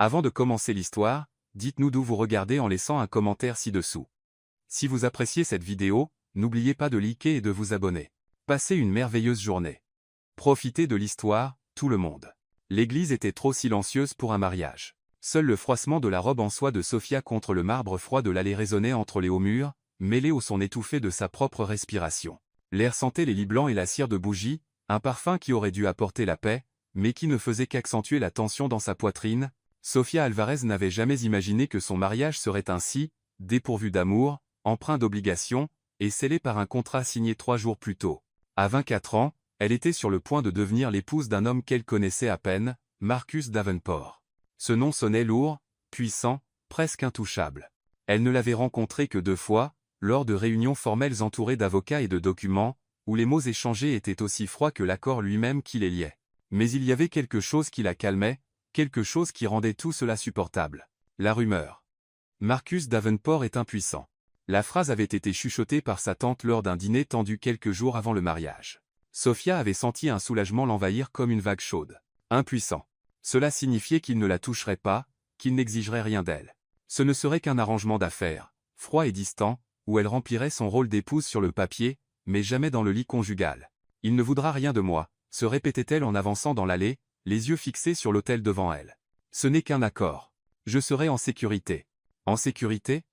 Avant de commencer l'histoire, dites-nous d'où vous regardez en laissant un commentaire ci-dessous. Si vous appréciez cette vidéo, n'oubliez pas de liker et de vous abonner. Passez une merveilleuse journée. Profitez de l'histoire, tout le monde. L'église était trop silencieuse pour un mariage. Seul le froissement de la robe en soie de Sophia contre le marbre froid de l'allée résonnait entre les hauts murs, mêlé au son étouffé de sa propre respiration. L'air sentait les lits blancs et la cire de bougie, un parfum qui aurait dû apporter la paix, mais qui ne faisait qu'accentuer la tension dans sa poitrine. Sofia Alvarez n'avait jamais imaginé que son mariage serait ainsi, dépourvu d'amour, empreint d'obligations, et scellé par un contrat signé 3 jours plus tôt. À 24 ans, elle était sur le point de devenir l'épouse d'un homme qu'elle connaissait à peine, Marcus Davenport. Ce nom sonnait lourd, puissant, presque intouchable. Elle ne l'avait rencontré que 2 fois, lors de réunions formelles entourées d'avocats et de documents, où les mots échangés étaient aussi froids que l'accord lui-même qui les liait. Mais il y avait quelque chose qui la calmait, quelque chose qui rendait tout cela supportable. La rumeur. Marcus Davenport est impuissant. La phrase avait été chuchotée par sa tante lors d'un dîner tendu quelques jours avant le mariage. Sophia avait senti un soulagement l'envahir comme une vague chaude. Impuissant. Cela signifiait qu'il ne la toucherait pas, qu'il n'exigerait rien d'elle. Ce ne serait qu'un arrangement d'affaires, froid et distant, où elle remplirait son rôle d'épouse sur le papier, mais jamais dans le lit conjugal. « Il ne voudra rien de moi », se répétait-elle en avançant dans l'allée, les yeux fixés sur l'autel devant elle. « Ce n'est qu'un accord. Je serai en sécurité. » En sécurité?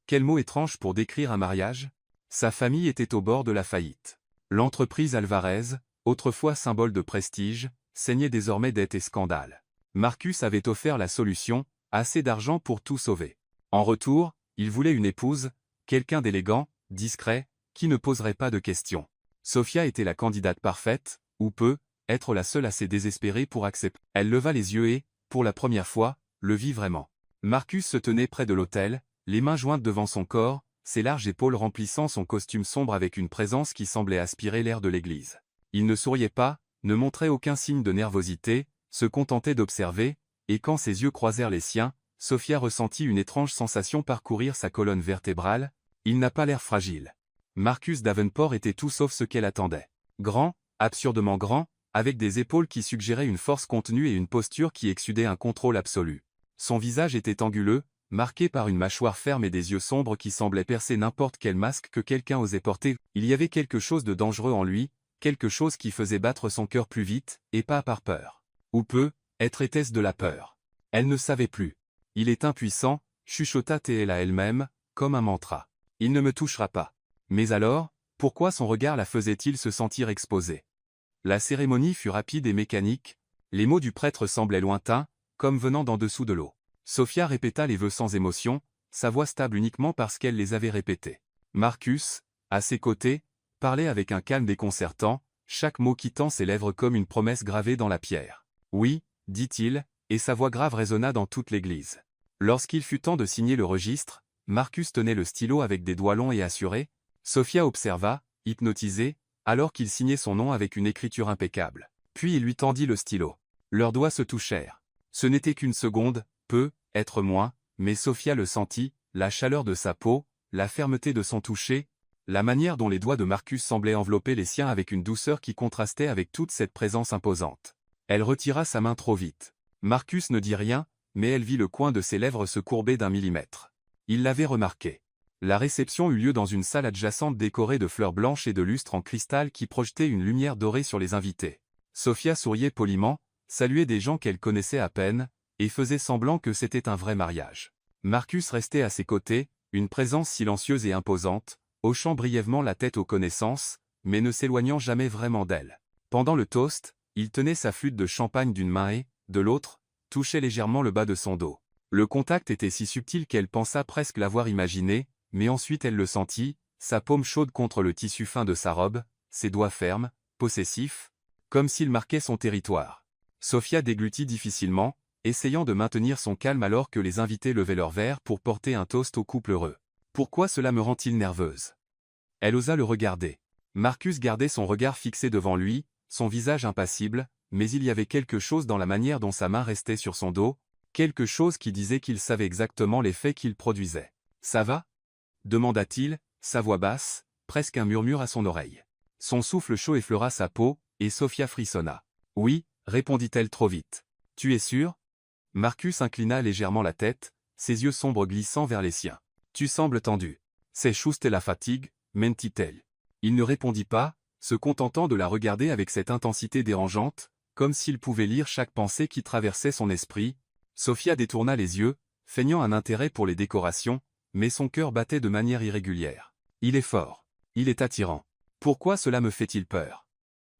Quel mot étrange pour décrire un mariage? Sa famille était au bord de la faillite. L'entreprise Alvarez, autrefois symbole de prestige, saignait désormais dettes et scandales. Marcus avait offert la solution, assez d'argent pour tout sauver. En retour, il voulait une épouse, quelqu'un d'élégant, discret, qui ne poserait pas de questions. Sophia était la candidate parfaite, ou peut être la seule assez désespérée pour accepter. Elle leva les yeux et, pour la première fois, le vit vraiment. Marcus se tenait près de l'autel, les mains jointes devant son corps, ses larges épaules remplissant son costume sombre avec une présence qui semblait aspirer l'air de l'église. Il ne souriait pas, ne montrait aucun signe de nervosité, se contentait d'observer, et quand ses yeux croisèrent les siens, Sophia ressentit une étrange sensation parcourir sa colonne vertébrale. Il n'a pas l'air fragile. Marcus Davenport était tout sauf ce qu'elle attendait. Grand, absurdement grand, avec des épaules qui suggéraient une force contenue et une posture qui exsudait un contrôle absolu. Son visage était anguleux, marqué par une mâchoire ferme et des yeux sombres qui semblaient percer n'importe quel masque que quelqu'un osait porter. Il y avait quelque chose de dangereux en lui, quelque chose qui faisait battre son cœur plus vite, et pas par peur. Ou peut-être était-ce de la peur. Elle ne savait plus. Il est impuissant, chuchota-t-elle à elle-même, comme un mantra. Il ne me touchera pas. Mais alors, pourquoi son regard la faisait-il se sentir exposée? La cérémonie fut rapide et mécanique, les mots du prêtre semblaient lointains, comme venant d'en dessous de l'eau. Sophia répéta les vœux sans émotion, sa voix stable uniquement parce qu'elle les avait répétés. Marcus, à ses côtés, parlait avec un calme déconcertant, chaque mot quittant ses lèvres comme une promesse gravée dans la pierre. « Oui », dit-il, et sa voix grave résonna dans toute l'église. Lorsqu'il fut temps de signer le registre, Marcus tenait le stylo avec des doigts longs et assurés. Sophia observa, hypnotisée, alors qu'il signait son nom avec une écriture impeccable. Puis il lui tendit le stylo. Leurs doigts se touchèrent. Ce n'était qu'une seconde, peut-être moins, mais Sophia le sentit, la chaleur de sa peau, la fermeté de son toucher, la manière dont les doigts de Marcus semblaient envelopper les siens avec une douceur qui contrastait avec toute cette présence imposante. Elle retira sa main trop vite. Marcus ne dit rien, mais elle vit le coin de ses lèvres se courber d'1 millimètre. Il l'avait remarqué. La réception eut lieu dans une salle adjacente décorée de fleurs blanches et de lustres en cristal qui projetaient une lumière dorée sur les invités. Sophia souriait poliment, saluait des gens qu'elle connaissait à peine, et faisait semblant que c'était un vrai mariage. Marcus restait à ses côtés, une présence silencieuse et imposante, hochant brièvement la tête aux connaissances, mais ne s'éloignant jamais vraiment d'elle. Pendant le toast, il tenait sa flûte de champagne d'une main et, de l'autre, touchait légèrement le bas de son dos. Le contact était si subtil qu'elle pensa presque l'avoir imaginé, mais ensuite elle le sentit, sa paume chaude contre le tissu fin de sa robe, ses doigts fermes, possessifs, comme s'il marquait son territoire. Sophia déglutit difficilement, essayant de maintenir son calme alors que les invités levaient leurs verres pour porter un toast au couple heureux. Pourquoi cela me rend-il nerveuse? Elle osa le regarder. Marcus gardait son regard fixé devant lui, son visage impassible, mais il y avait quelque chose dans la manière dont sa main restait sur son dos, quelque chose qui disait qu'il savait exactement l'effet qu'il produisait. « Ça va » demanda-t-il, sa voix basse, presque un murmure à son oreille. Son souffle chaud effleura sa peau, et Sophia frissonna. « Oui » répondit-elle trop vite. « Tu es sûr » Marcus inclina légèrement la tête, ses yeux sombres glissant vers les siens. Tu sembles tendu. C'est juste la fatigue, mentit-elle. Il ne répondit pas, se contentant de la regarder avec cette intensité dérangeante, comme s'il pouvait lire chaque pensée qui traversait son esprit. Sophia détourna les yeux, feignant un intérêt pour les décorations, mais son cœur battait de manière irrégulière. Il est fort. Il est attirant. Pourquoi cela me fait-il peur?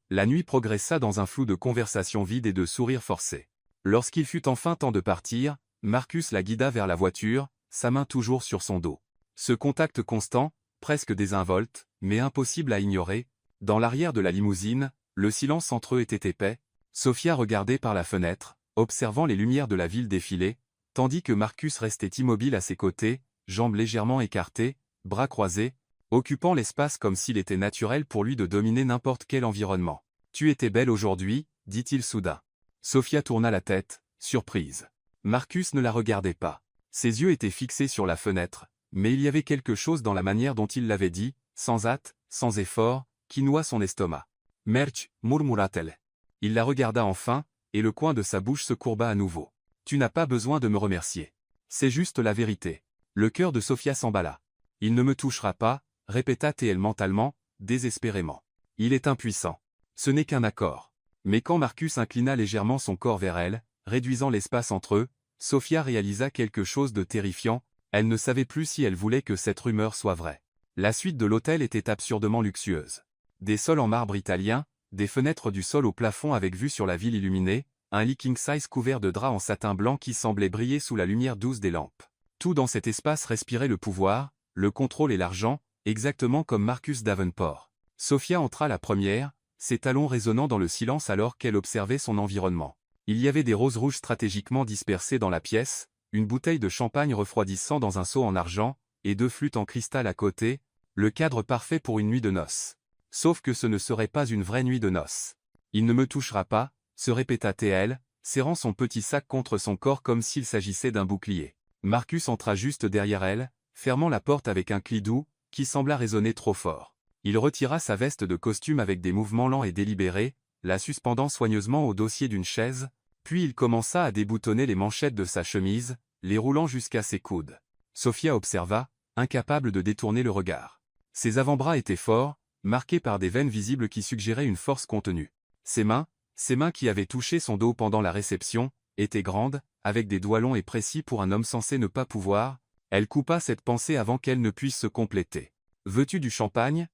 La nuit progressa dans un flou de conversations vides et de sourires forcés. Lorsqu'il fut enfin temps de partir, Marcus la guida vers la voiture, sa main toujours sur son dos. Ce contact constant, presque désinvolte, mais impossible à ignorer, dans l'arrière de la limousine, le silence entre eux était épais. Sophia regardait par la fenêtre, observant les lumières de la ville défiler, tandis que Marcus restait immobile à ses côtés, jambes légèrement écartées, bras croisés, occupant l'espace comme s'il était naturel pour lui de dominer n'importe quel environnement. « Tu étais belle aujourd'hui » dit-il soudain. Sophia tourna la tête, surprise. Marcus ne la regardait pas. Ses yeux étaient fixés sur la fenêtre, mais il y avait quelque chose dans la manière dont il l'avait dit, sans hâte, sans effort, qui noua son estomac. « Merch, murmura-t-elle. Il la regarda enfin, et le coin de sa bouche se courba à nouveau. « Tu n'as pas besoin de me remercier. C'est juste la vérité. » Le cœur de Sophia s'emballa. « Il ne me touchera pas, » répéta-t-elle mentalement, désespérément. « Il est impuissant. Ce n'est qu'un accord. » Mais quand Marcus inclina légèrement son corps vers elle, réduisant l'espace entre eux, Sophia réalisa quelque chose de terrifiant, elle ne savait plus si elle voulait que cette rumeur soit vraie. La suite de l'hôtel était absurdement luxueuse. Des sols en marbre italien, des fenêtres du sol au plafond avec vue sur la ville illuminée, un lit king-size couvert de draps en satin blanc qui semblait briller sous la lumière douce des lampes. Tout dans cet espace respirait le pouvoir, le contrôle et l'argent, exactement comme Marcus Davenport. Sophia entra la première, ses talons résonnant dans le silence alors qu'elle observait son environnement. Il y avait des roses rouges stratégiquement dispersées dans la pièce, une bouteille de champagne refroidissant dans un seau en argent, et 2 flûtes en cristal à côté, le cadre parfait pour une nuit de noces. Sauf que ce ne serait pas une vraie nuit de noces. Il ne me touchera pas, se répéta-t-elle, serrant son petit sac contre son corps comme s'il s'agissait d'un bouclier. Marcus entra juste derrière elle, fermant la porte avec un cli doux, qui sembla résonner trop fort. Il retira sa veste de costume avec des mouvements lents et délibérés, la suspendant soigneusement au dossier d'une chaise, puis il commença à déboutonner les manchettes de sa chemise, les roulant jusqu'à ses coudes. Sophia observa, incapable de détourner le regard. Ses avant-bras étaient forts, marqués par des veines visibles qui suggéraient une force contenue. Ses mains qui avaient touché son dos pendant la réception, étaient grandes, avec des doigts longs et précis pour un homme censé ne pas pouvoir. Elle coupa cette pensée avant qu'elle ne puisse se compléter. « Veux-tu du champagne »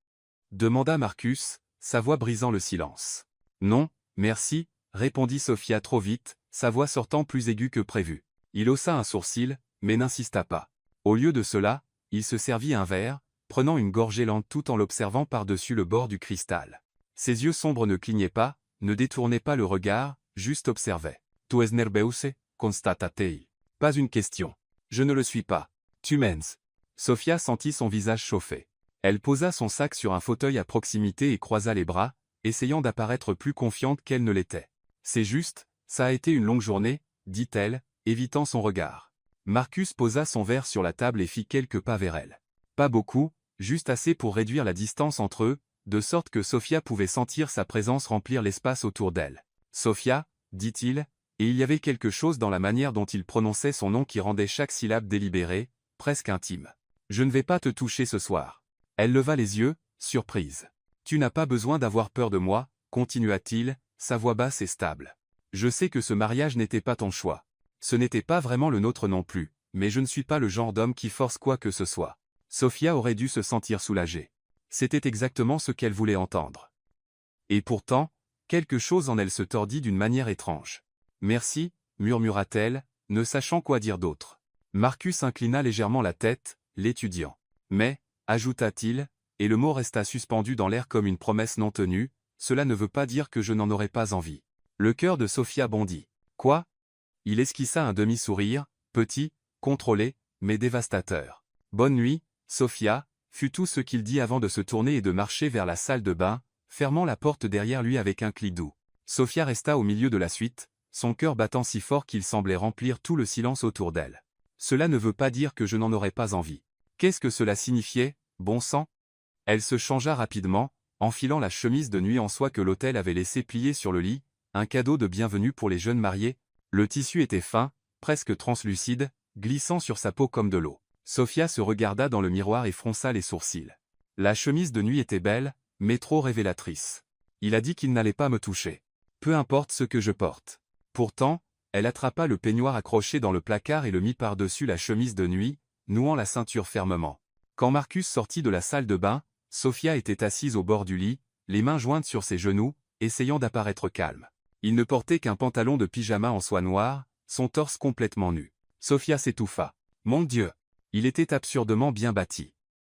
demanda Marcus, sa voix brisant le silence. « Non, merci » répondit Sophia trop vite, sa voix sortant plus aiguë que prévu. Il haussa un sourcil, mais n'insista pas. Au lieu de cela, il se servit un verre, prenant une gorgée lente tout en l'observant par-dessus le bord du cristal. Ses yeux sombres ne clignaient pas, ne détournaient pas le regard, juste observaient. « Tu es nerveuse » constata-t-il. « Pas une question. Je ne le suis pas. Tu mens. » Sophia sentit son visage chauffer. Elle posa son sac sur un fauteuil à proximité et croisa les bras, essayant d'apparaître plus confiante qu'elle ne l'était. « C'est juste, ça a été une longue journée, » dit-elle, évitant son regard. Marcus posa son verre sur la table et fit quelques pas vers elle. Pas beaucoup, juste assez pour réduire la distance entre eux, de sorte que Sophia pouvait sentir sa présence remplir l'espace autour d'elle. « Sophia » dit-il, et il y avait quelque chose dans la manière dont il prononçait son nom qui rendait chaque syllabe délibérée, presque intime. « Je ne vais pas te toucher ce soir. » Elle leva les yeux, surprise. « Tu n'as pas besoin d'avoir peur de moi, » continua-t-il, sa voix basse et stable. « Je sais que ce mariage n'était pas ton choix. Ce n'était pas vraiment le nôtre non plus, mais je ne suis pas le genre d'homme qui force quoi que ce soit. » Sophia aurait dû se sentir soulagée. C'était exactement ce qu'elle voulait entendre. Et pourtant, quelque chose en elle se tordit d'une manière étrange. « Merci » murmura-t-elle, ne sachant quoi dire d'autre. Marcus inclina légèrement la tête, l'étudiant. « Mais » ajouta-t-il, et le mot resta suspendu dans l'air comme une promesse non tenue, « cela ne veut pas dire que je n'en aurais pas envie. » Le cœur de Sophia bondit. « Quoi » Il esquissa un demi-sourire, petit, contrôlé, mais dévastateur. « Bonne nuit, Sophia » fut tout ce qu'il dit avant de se tourner et de marcher vers la salle de bain, fermant la porte derrière lui avec un cli doux. Sophia resta au milieu de la suite, son cœur battant si fort qu'il semblait remplir tout le silence autour d'elle. « Cela ne veut pas dire que je n'en aurais pas envie. » Qu'est-ce que cela signifiait, bon sang? Elle se changea rapidement, enfilant la chemise de nuit en soie que l'hôtel avait laissé plier sur le lit, un cadeau de bienvenue pour les jeunes mariés. Le tissu était fin, presque translucide, glissant sur sa peau comme de l'eau. Sophia se regarda dans le miroir et fronça les sourcils. La chemise de nuit était belle, mais trop révélatrice. Il a dit qu'il n'allait pas me toucher. Peu importe ce que je porte. Pourtant, elle attrapa le peignoir accroché dans le placard et le mit par-dessus la chemise de nuit, nouant la ceinture fermement. Quand Marcus sortit de la salle de bain, Sophia était assise au bord du lit, les mains jointes sur ses genoux, essayant d'apparaître calme. Il ne portait qu'un pantalon de pyjama en soie noire, son torse complètement nu. Sophia s'étouffa. Mon Dieu! Il était absurdement bien bâti.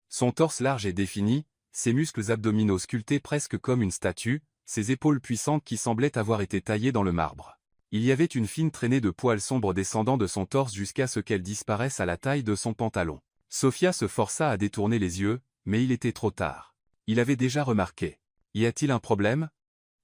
Son torse large et défini, ses muscles abdominaux sculptés presque comme une statue, ses épaules puissantes qui semblaient avoir été taillées dans le marbre. Il y avait une fine traînée de poils sombres descendant de son torse jusqu'à ce qu'elle disparaisse à la taille de son pantalon. Sophia se força à détourner les yeux, mais il était trop tard. Il avait déjà remarqué. Y a-t-il un problème?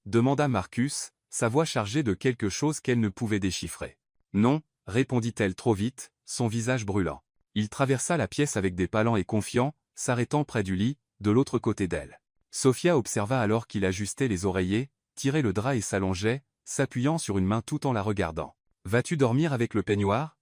Demanda Marcus, sa voix chargée de quelque chose qu'elle ne pouvait déchiffrer. Non, répondit-elle trop vite, son visage brûlant. Il traversa la pièce avec des palans et confiant, s'arrêtant près du lit, de l'autre côté d'elle. Sophia observa alors qu'il ajustait les oreillers, tirait le drap et s'allongeait, s'appuyant sur une main tout en la regardant. « Vas-tu dormir avec le peignoir »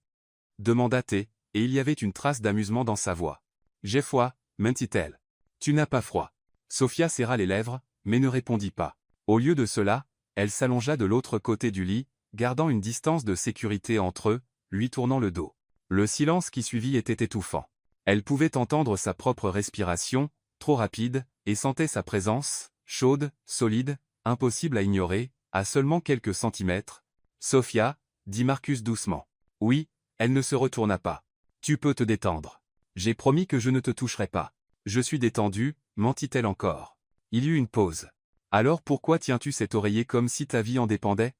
demanda-t-elle, et il y avait une trace d'amusement dans sa voix. « J'ai froid, mentit-elle. Tu n'as pas froid. » Sophia serra les lèvres, mais ne répondit pas. Au lieu de cela, elle s'allongea de l'autre côté du lit, gardant une distance de sécurité entre eux, lui tournant le dos. Le silence qui suivit était étouffant. Elle pouvait entendre sa propre respiration, trop rapide, et sentait sa présence, chaude, solide, impossible à ignorer, à seulement quelques centimètres. « Sophia, » dit Marcus doucement. « Oui, » elle ne se retourna pas. « Tu peux te détendre. J'ai promis que je ne te toucherai pas. »« Je suis détendue, » mentit-elle encore. Il y eut une pause. « Alors pourquoi tiens-tu cet oreiller comme si ta vie en dépendait ?»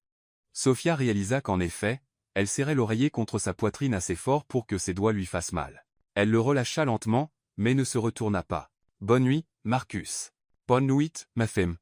Sophia réalisa qu'en effet, elle serrait l'oreiller contre sa poitrine assez fort pour que ses doigts lui fassent mal. Elle le relâcha lentement, mais ne se retourna pas. « Bonne nuit, Marcus. »« Bonne nuit, ma femme. »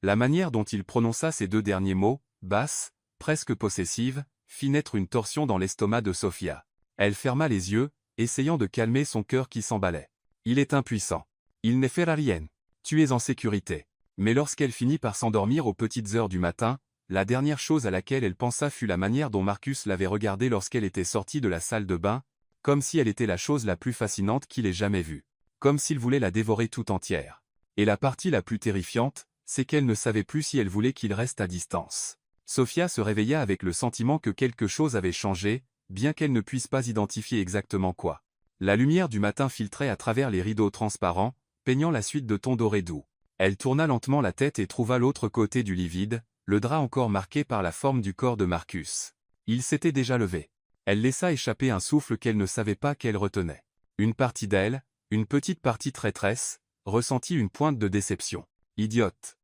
La manière dont il prononça ces deux derniers mots, basse, presque possessive, fit naître une torsion dans l'estomac de Sophia. Elle ferma les yeux, essayant de calmer son cœur qui s'emballait. Il est impuissant. Il ne fera rien. Tu es en sécurité. Mais lorsqu'elle finit par s'endormir aux petites heures du matin, la dernière chose à laquelle elle pensa fut la manière dont Marcus l'avait regardée lorsqu'elle était sortie de la salle de bain, comme si elle était la chose la plus fascinante qu'il ait jamais vue. Comme s'il voulait la dévorer tout entière. Et la partie la plus terrifiante, c'est qu'elle ne savait plus si elle voulait qu'il reste à distance. Sophia se réveilla avec le sentiment que quelque chose avait changé, bien qu'elle ne puisse pas identifier exactement quoi. La lumière du matin filtrait à travers les rideaux transparents, peignant la suite de tons dorés doux. Elle tourna lentement la tête et trouva l'autre côté du lit vide, le drap encore marqué par la forme du corps de Marcus. Il s'était déjà levé. Elle laissa échapper un souffle qu'elle ne savait pas qu'elle retenait. Une partie d'elle, une petite partie traîtresse, ressentit une pointe de déception. « Idiote !»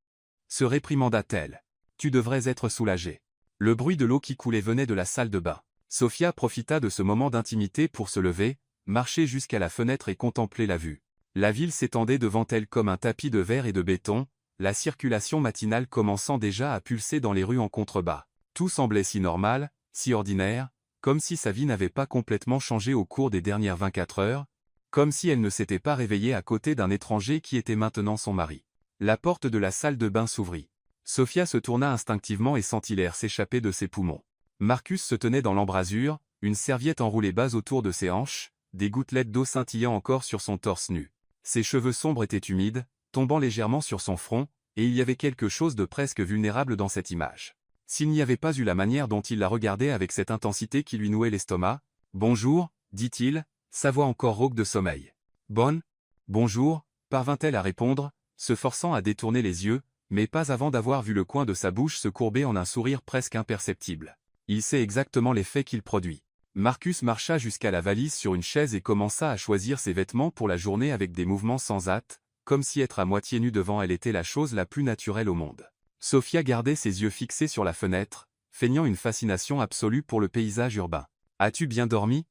se réprimanda-t-elle. « Tu devrais être soulagée. » Le bruit de l'eau qui coulait venait de la salle de bain. Sophia profita de ce moment d'intimité pour se lever, marcher jusqu'à la fenêtre et contempler la vue. La ville s'étendait devant elle comme un tapis de verre et de béton, la circulation matinale commençant déjà à pulser dans les rues en contrebas. Tout semblait si normal, si ordinaire, comme si sa vie n'avait pas complètement changé au cours des dernières 24 heures, comme si elle ne s'était pas réveillée à côté d'un étranger qui était maintenant son mari. La porte de la salle de bain s'ouvrit. Sophia se tourna instinctivement et sentit l'air s'échapper de ses poumons. Marcus se tenait dans l'embrasure, une serviette enroulée bas autour de ses hanches, des gouttelettes d'eau scintillant encore sur son torse nu. Ses cheveux sombres étaient humides, tombant légèrement sur son front, et il y avait quelque chose de presque vulnérable dans cette image. S'il n'y avait pas eu la manière dont il la regardait avec cette intensité qui lui nouait l'estomac, « Bonjour » dit-il, sa voix encore rauque de sommeil. « Bonne ?»« Bonjour » parvint-elle à répondre, se forçant à détourner les yeux, mais pas avant d'avoir vu le coin de sa bouche se courber en un sourire presque imperceptible. Il sait exactement l'effet qu'il produit. Marcus marcha jusqu'à la valise sur une chaise et commença à choisir ses vêtements pour la journée avec des mouvements sans hâte, comme si être à moitié nu devant elle était la chose la plus naturelle au monde. Sophia gardait ses yeux fixés sur la fenêtre, feignant une fascination absolue pour le paysage urbain. « As-tu bien dormi »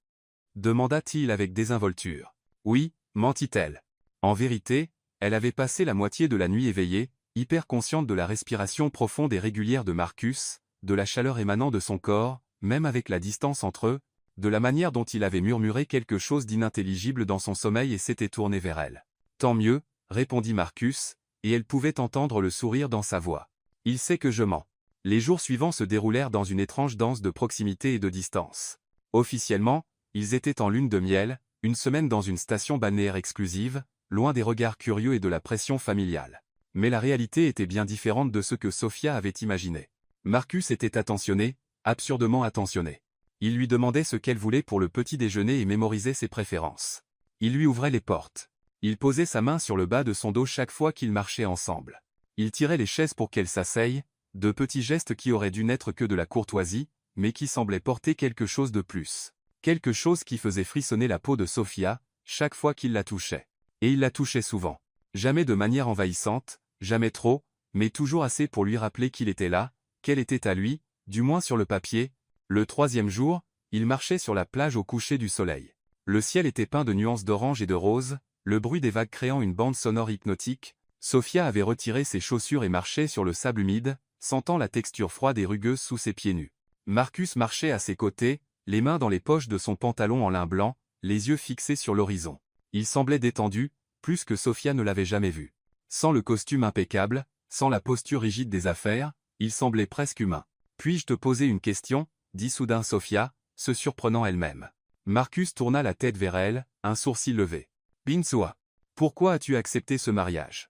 demanda-t-il avec désinvolture. « Oui » mentit-elle. En vérité, elle avait passé la moitié de la nuit éveillée, hyper consciente de la respiration profonde et régulière de Marcus, de la chaleur émanant de son corps, même avec la distance entre eux, de la manière dont il avait murmuré quelque chose d'inintelligible dans son sommeil et s'était tourné vers elle. « Tant mieux » répondit Marcus, et elle pouvait entendre le sourire dans sa voix. « Il sait que je mens. » Les jours suivants se déroulèrent dans une étrange danse de proximité et de distance. Officiellement, ils étaient en lune de miel, une semaine dans une station balnéaire exclusive, loin des regards curieux et de la pression familiale. Mais la réalité était bien différente de ce que Sophia avait imaginé. Marcus était attentionné, absurdement attentionné. Il lui demandait ce qu'elle voulait pour le petit déjeuner et mémorisait ses préférences. Il lui ouvrait les portes. Il posait sa main sur le bas de son dos chaque fois qu'ils marchaient ensemble. Il tirait les chaises pour qu'elle s'asseye, de petits gestes qui auraient dû n'être que de la courtoisie, mais qui semblaient porter quelque chose de plus. Quelque chose qui faisait frissonner la peau de Sophia, chaque fois qu'il la touchait. Et il la touchait souvent. Jamais de manière envahissante, jamais trop, mais toujours assez pour lui rappeler qu'il était là, qu'elle était à lui, du moins sur le papier. Le 3e jour, il marchait sur la plage au coucher du soleil. Le ciel était peint de nuances d'orange et de rose, le bruit des vagues créant une bande sonore hypnotique. Sophia avait retiré ses chaussures et marchait sur le sable humide, sentant la texture froide et rugueuse sous ses pieds nus. Marcus marchait à ses côtés, les mains dans les poches de son pantalon en lin blanc, les yeux fixés sur l'horizon. Il semblait détendu, plus que Sophia ne l'avait jamais vu. Sans le costume impeccable, sans la posture rigide des affaires, il semblait presque humain. « Puis-je te poser une question ?» dit soudain Sophia, se surprenant elle-même. Marcus tourna la tête vers elle, un sourcil levé. « Binsua, pourquoi as-tu accepté ce mariage ?»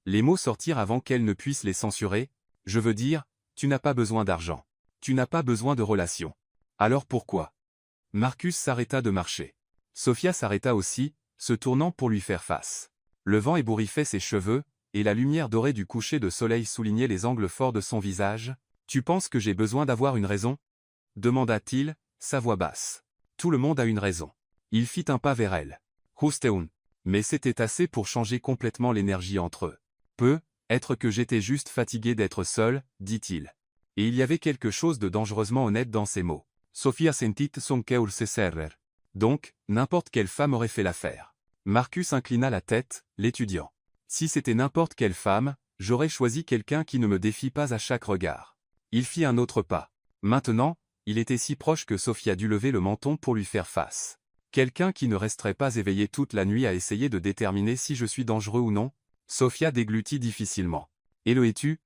Les mots sortirent avant qu'elle ne puisse les censurer. « Je veux dire, tu n'as pas besoin d'argent. Tu n'as pas besoin de relations. Alors pourquoi ?» Marcus s'arrêta de marcher. Sophia s'arrêta aussi, se tournant pour lui faire face. Le vent ébouriffait ses cheveux, et la lumière dorée du coucher de soleil soulignait les angles forts de son visage. « Tu penses que j'ai besoin d'avoir une raison ?» demanda-t-il, sa voix basse. « Tout le monde a une raison. » Il fit un pas vers elle. « Husteun. » Mais c'était assez pour changer complètement l'énergie entre eux. « Peut-être que j'étais juste fatigué d'être seul, dit-il. Et il y avait quelque chose de dangereusement honnête dans ces mots. Sophia sentit son cœur se serrer. Donc, n'importe quelle femme aurait fait l'affaire. Marcus inclina la tête, l'étudiant. Si c'était n'importe quelle femme, j'aurais choisi quelqu'un qui ne me défie pas à chaque regard. Il fit un autre pas. Maintenant, il était si proche que Sophia dut lever le menton pour lui faire face. Quelqu'un qui ne resterait pas éveillé toute la nuit à essayer de déterminer si je suis dangereux ou non. Sophia déglutit difficilement. « Et le es-tu »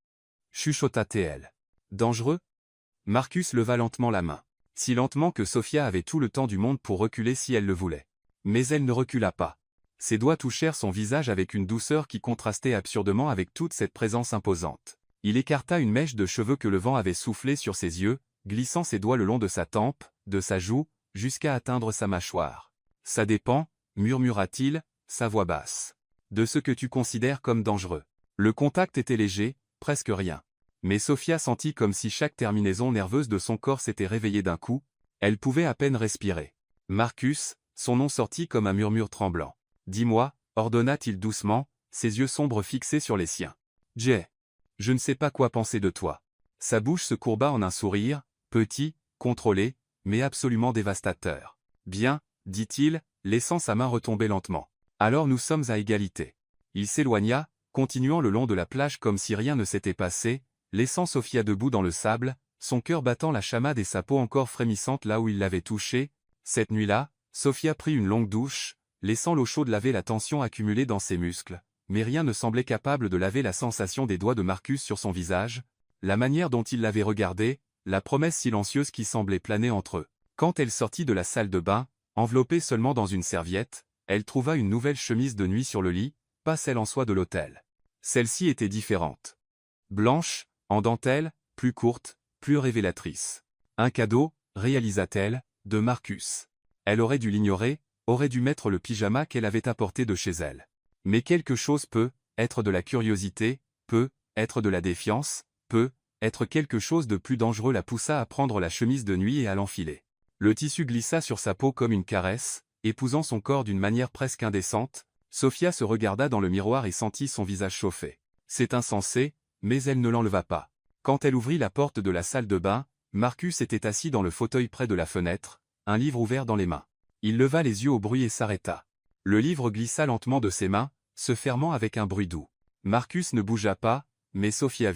chuchota-t-elle. « Dangereux » Marcus leva lentement la main. Si lentement que Sophia avait tout le temps du monde pour reculer si elle le voulait. Mais elle ne recula pas. Ses doigts touchèrent son visage avec une douceur qui contrastait absurdement avec toute cette présence imposante. Il écarta une mèche de cheveux que le vent avait soufflé sur ses yeux, glissant ses doigts le long de sa tempe, de sa joue, jusqu'à atteindre sa mâchoire. « Ça dépend, » murmura-t-il, sa voix basse. « De ce que tu considères comme dangereux. » Le contact était léger, presque rien. Mais Sophia sentit comme si chaque terminaison nerveuse de son corps s'était réveillée d'un coup. Elle pouvait à peine respirer. Marcus, son nom sortit comme un murmure tremblant. « Dis-moi, » ordonna-t-il doucement, ses yeux sombres fixés sur les siens. « Jay. Je ne sais pas quoi penser de toi. » Sa bouche se courba en un sourire, petit, contrôlé, mais absolument dévastateur. « Bien, » dit-il, laissant sa main retomber lentement. « Alors nous sommes à égalité. » Il s'éloigna, continuant le long de la plage comme si rien ne s'était passé, laissant Sophia debout dans le sable, son cœur battant la chamade et sa peau encore frémissante là où il l'avait touchée. Cette nuit-là, Sophia prit une longue douche, laissant l'eau chaude laver la tension accumulée dans ses muscles, mais rien ne semblait capable de laver la sensation des doigts de Marcus sur son visage, la manière dont il l'avait regardé, la promesse silencieuse qui semblait planer entre eux. Quand elle sortit de la salle de bain, enveloppée seulement dans une serviette, elle trouva une nouvelle chemise de nuit sur le lit, pas celle en soie de l'hôtel. Celle-ci était différente. Blanche, en dentelle, plus courte, plus révélatrice. Un cadeau, réalisa-t-elle, de Marcus. Elle aurait dû l'ignorer, aurait dû mettre le pyjama qu'elle avait apporté de chez elle. Mais quelque chose peut être de la curiosité, peut être de la défiance, peut être quelque chose de plus dangereux la poussa à prendre la chemise de nuit et à l'enfiler. Le tissu glissa sur sa peau comme une caresse, épousant son corps d'une manière presque indécente. Sophia se regarda dans le miroir et sentit son visage chauffer. C'est insensé, mais elle ne l'enleva pas. Quand elle ouvrit la porte de la salle de bain, Marcus était assis dans le fauteuil près de la fenêtre, un livre ouvert dans les mains. Il leva les yeux au bruit et s'arrêta. Le livre glissa lentement de ses mains, se fermant avec un bruit doux. Marcus ne bougea pas, mais Sophia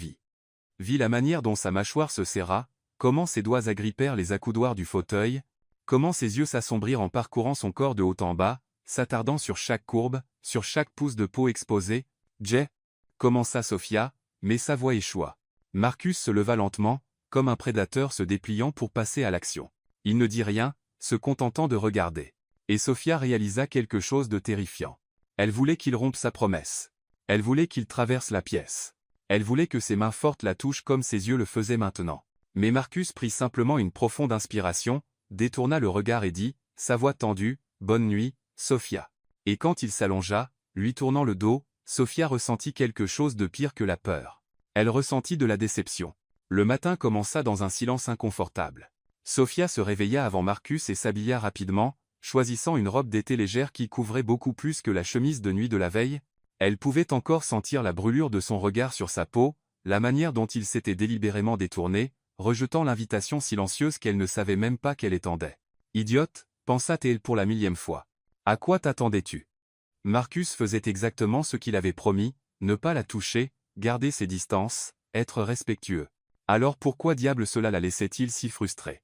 vit la manière dont sa mâchoire se serra, comment ses doigts agrippèrent les accoudoirs du fauteuil, comment ses yeux s'assombrirent en parcourant son corps de haut en bas, s'attardant sur chaque courbe, sur chaque pouce de peau exposé. « Jay » commença Sophia, mais sa voix échoua. Marcus se leva lentement, comme un prédateur se dépliant pour passer à l'action. Il ne dit rien, se contentant de regarder. Et Sophia réalisa quelque chose de terrifiant. Elle voulait qu'il rompe sa promesse. Elle voulait qu'il traverse la pièce. Elle voulait que ses mains fortes la touchent comme ses yeux le faisaient maintenant. Mais Marcus prit simplement une profonde inspiration, détourna le regard et dit, sa voix tendue, « Bonne nuit, Sophia. » Et quand il s'allongea, lui tournant le dos, Sophia ressentit quelque chose de pire que la peur. Elle ressentit de la déception. Le matin commença dans un silence inconfortable. Sophia se réveilla avant Marcus et s'habilla rapidement, choisissant une robe d'été légère qui couvrait beaucoup plus que la chemise de nuit de la veille. Elle pouvait encore sentir la brûlure de son regard sur sa peau, la manière dont il s'était délibérément détourné, rejetant l'invitation silencieuse qu'elle ne savait même pas qu'elle étendait. « Idiote » pensa-t-elle pour la 1000e fois. « À quoi t'attendais-tu » Marcus faisait exactement ce qu'il avait promis, ne pas la toucher, garder ses distances, être respectueux. Alors pourquoi diable cela la laissait-il si frustrée?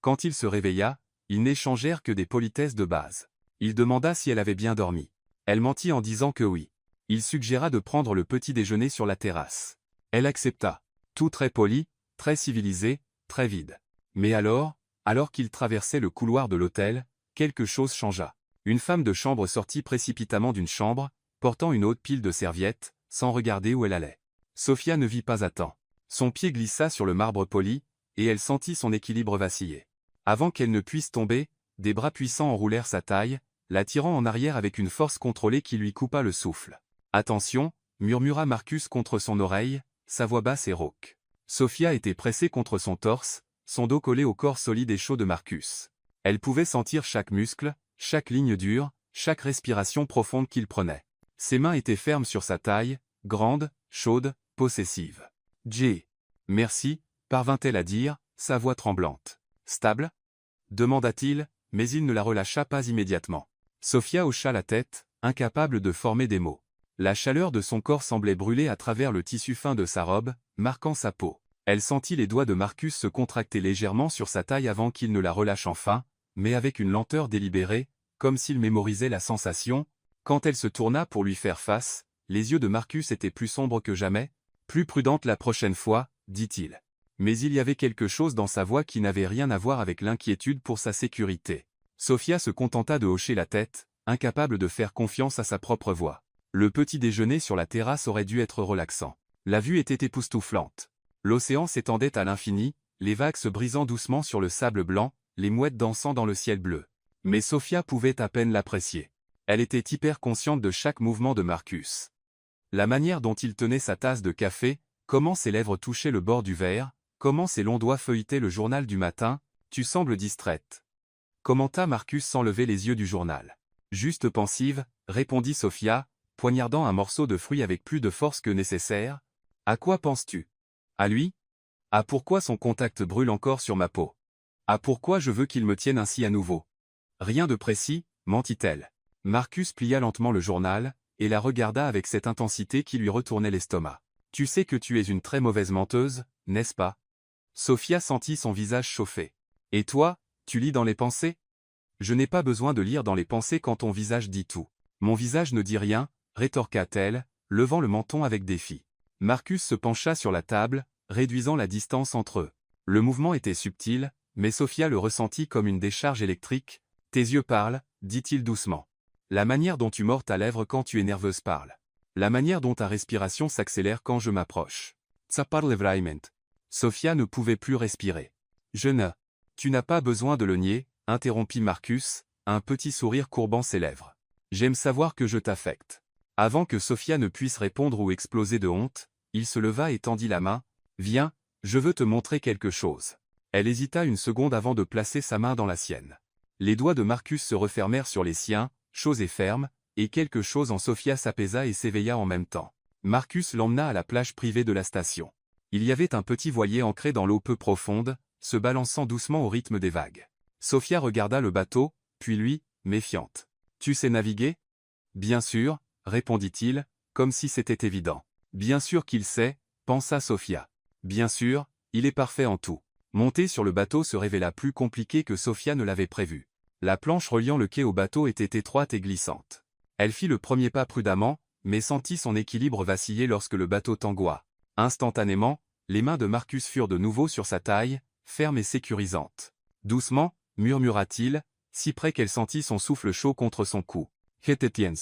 Quand il se réveilla, ils n'échangèrent que des politesses de base. Il demanda si elle avait bien dormi. Elle mentit en disant que oui. Il suggéra de prendre le petit déjeuner sur la terrasse. Elle accepta. Tout très poli, très civilisé, très vide. Mais alors qu'il traversait le couloir de l'hôtel, quelque chose changea. Une femme de chambre sortit précipitamment d'une chambre, portant une haute pile de serviettes, sans regarder où elle allait. Sophia ne vit pas à temps. Son pied glissa sur le marbre poli, et elle sentit son équilibre vaciller. Avant qu'elle ne puisse tomber, des bras puissants enroulèrent sa taille, l'attirant en arrière avec une force contrôlée qui lui coupa le souffle. « Attention » murmura Marcus contre son oreille, sa voix basse et rauque. Sophia était pressée contre son torse, son dos collé au corps solide et chaud de Marcus. Elle pouvait sentir chaque muscle, chaque ligne dure, chaque respiration profonde qu'il prenait. Ses mains étaient fermes sur sa taille, grande, chaude, possessive. « Jay. Merci » parvint-elle à dire, sa voix tremblante. « Stable » demanda-t-il, mais il ne la relâcha pas immédiatement. Sophia hocha la tête, incapable de former des mots. La chaleur de son corps semblait brûler à travers le tissu fin de sa robe, marquant sa peau. Elle sentit les doigts de Marcus se contracter légèrement sur sa taille avant qu'il ne la relâche enfin, mais avec une lenteur délibérée, comme s'il mémorisait la sensation. Quand elle se tourna pour lui faire face, les yeux de Marcus étaient plus sombres que jamais. « Plus prudente la prochaine fois » dit-il. Mais il y avait quelque chose dans sa voix qui n'avait rien à voir avec l'inquiétude pour sa sécurité. Sophia se contenta de hocher la tête, incapable de faire confiance à sa propre voix. Le petit déjeuner sur la terrasse aurait dû être relaxant. La vue était époustouflante. L'océan s'étendait à l'infini, les vagues se brisant doucement sur le sable blanc, les mouettes dansant dans le ciel bleu. Mais Sophia pouvait à peine l'apprécier. Elle était hyper consciente de chaque mouvement de Marcus. La manière dont il tenait sa tasse de café, comment ses lèvres touchaient le bord du verre, comment ses longs doigts feuilletaient le journal du matin. « Tu sembles distraite » commenta Marcus sans lever les yeux du journal. « Juste pensive » répondit Sophia, poignardant un morceau de fruit avec plus de force que nécessaire. « À quoi penses-tu ? À lui ? À pourquoi son contact brûle encore sur ma peau ? À pourquoi je veux qu'il me tienne ainsi à nouveau ? Rien de précis, mentit-elle. Marcus plia lentement le journal, et la regarda avec cette intensité qui lui retournait l'estomac. « Tu sais que tu es une très mauvaise menteuse, n'est-ce pas ?» Sophia sentit son visage chauffer. « Et toi, tu lis dans les pensées ?»« Je n'ai pas besoin de lire dans les pensées quand ton visage dit tout. »« Mon visage ne dit rien, » rétorqua-t-elle, levant le menton avec défi. Marcus se pencha sur la table, réduisant la distance entre eux. Le mouvement était subtil, mais Sophia le ressentit comme une décharge électrique. « Tes yeux parlent, » dit-il doucement. « La manière dont tu mords ta lèvre quand tu es nerveuse parle. La manière dont ta respiration s'accélère quand je m'approche. Ça parle vraiment. » Sophia ne pouvait plus respirer. « Je ne. » « Tu n'as pas besoin de le nier, » interrompit Marcus, un petit sourire courbant ses lèvres. « J'aime savoir que je t'affecte. » Avant que Sophia ne puisse répondre ou exploser de honte, il se leva et tendit la main. « Viens, je veux te montrer quelque chose. » Elle hésita une seconde avant de placer sa main dans la sienne. Les doigts de Marcus se refermèrent sur les siens, chauds et fermes, et quelque chose en Sophia s'apaisa et s'éveilla en même temps. Marcus l'emmena à la plage privée de la station. Il y avait un petit voilier ancré dans l'eau peu profonde, se balançant doucement au rythme des vagues. Sophia regarda le bateau, puis lui, méfiante. « Tu sais naviguer ? » « Bien sûr, » répondit-il, comme si c'était évident. « Bien sûr qu'il sait, » pensa Sophia. « Bien sûr, il est parfait en tout. » Monter sur le bateau se révéla plus compliqué que Sophia ne l'avait prévu. La planche reliant le quai au bateau était étroite et glissante. Elle fit le premier pas prudemment, mais sentit son équilibre vaciller lorsque le bateau tangua. Instantanément, les mains de Marcus furent de nouveau sur sa taille, fermes et sécurisantes. Doucement, murmura-t-il, si près qu'elle sentit son souffle chaud contre son cou. Etienne.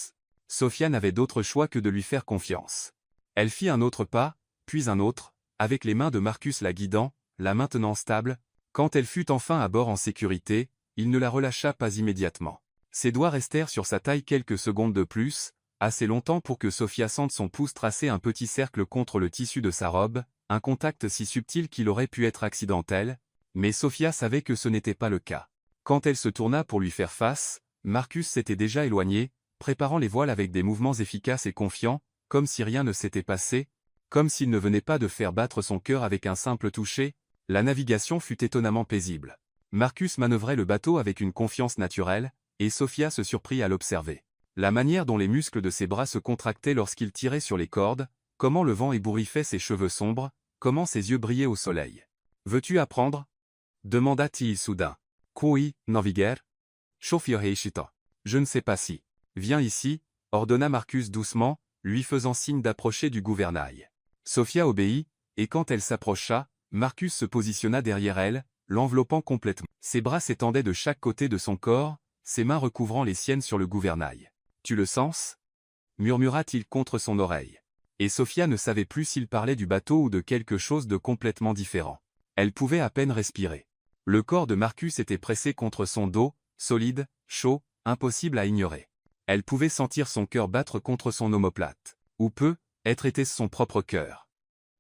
Sophia n'avait d'autre choix que de lui faire confiance. Elle fit un autre pas, puis un autre, avec les mains de Marcus la guidant, la maintenant stable. Quand elle fut enfin à bord en sécurité, il ne la relâcha pas immédiatement. Ses doigts restèrent sur sa taille quelques secondes de plus, assez longtemps pour que Sophia sente son pouce tracer un petit cercle contre le tissu de sa robe, un contact si subtil qu'il aurait pu être accidentel, mais Sophia savait que ce n'était pas le cas. Quand elle se tourna pour lui faire face, Marcus s'était déjà éloigné, préparant les voiles avec des mouvements efficaces et confiants, comme si rien ne s'était passé, comme s'il ne venait pas de faire battre son cœur avec un simple toucher. La navigation fut étonnamment paisible. Marcus manœuvrait le bateau avec une confiance naturelle, et Sophia se surprit à l'observer. La manière dont les muscles de ses bras se contractaient lorsqu'il tirait sur les cordes, comment le vent ébouriffait ses cheveux sombres, comment ses yeux brillaient au soleil. « Veux-tu apprendre » demanda-t-il soudain. « Kui, naviguer » Shofioheishita. Je ne sais pas si. Viens ici, ordonna Marcus doucement, lui faisant signe d'approcher du gouvernail. Sophia obéit, et quand elle s'approcha, Marcus se positionna derrière elle, l'enveloppant complètement. Ses bras s'étendaient de chaque côté de son corps, ses mains recouvrant les siennes sur le gouvernail. « Tu le sens » murmura-t-il contre son oreille. Et Sophia ne savait plus s'il parlait du bateau ou de quelque chose de complètement différent. Elle pouvait à peine respirer. Le corps de Marcus était pressé contre son dos, solide, chaud, impossible à ignorer. Elle pouvait sentir son cœur battre contre son omoplate. Ou peut-être était-ce son propre cœur.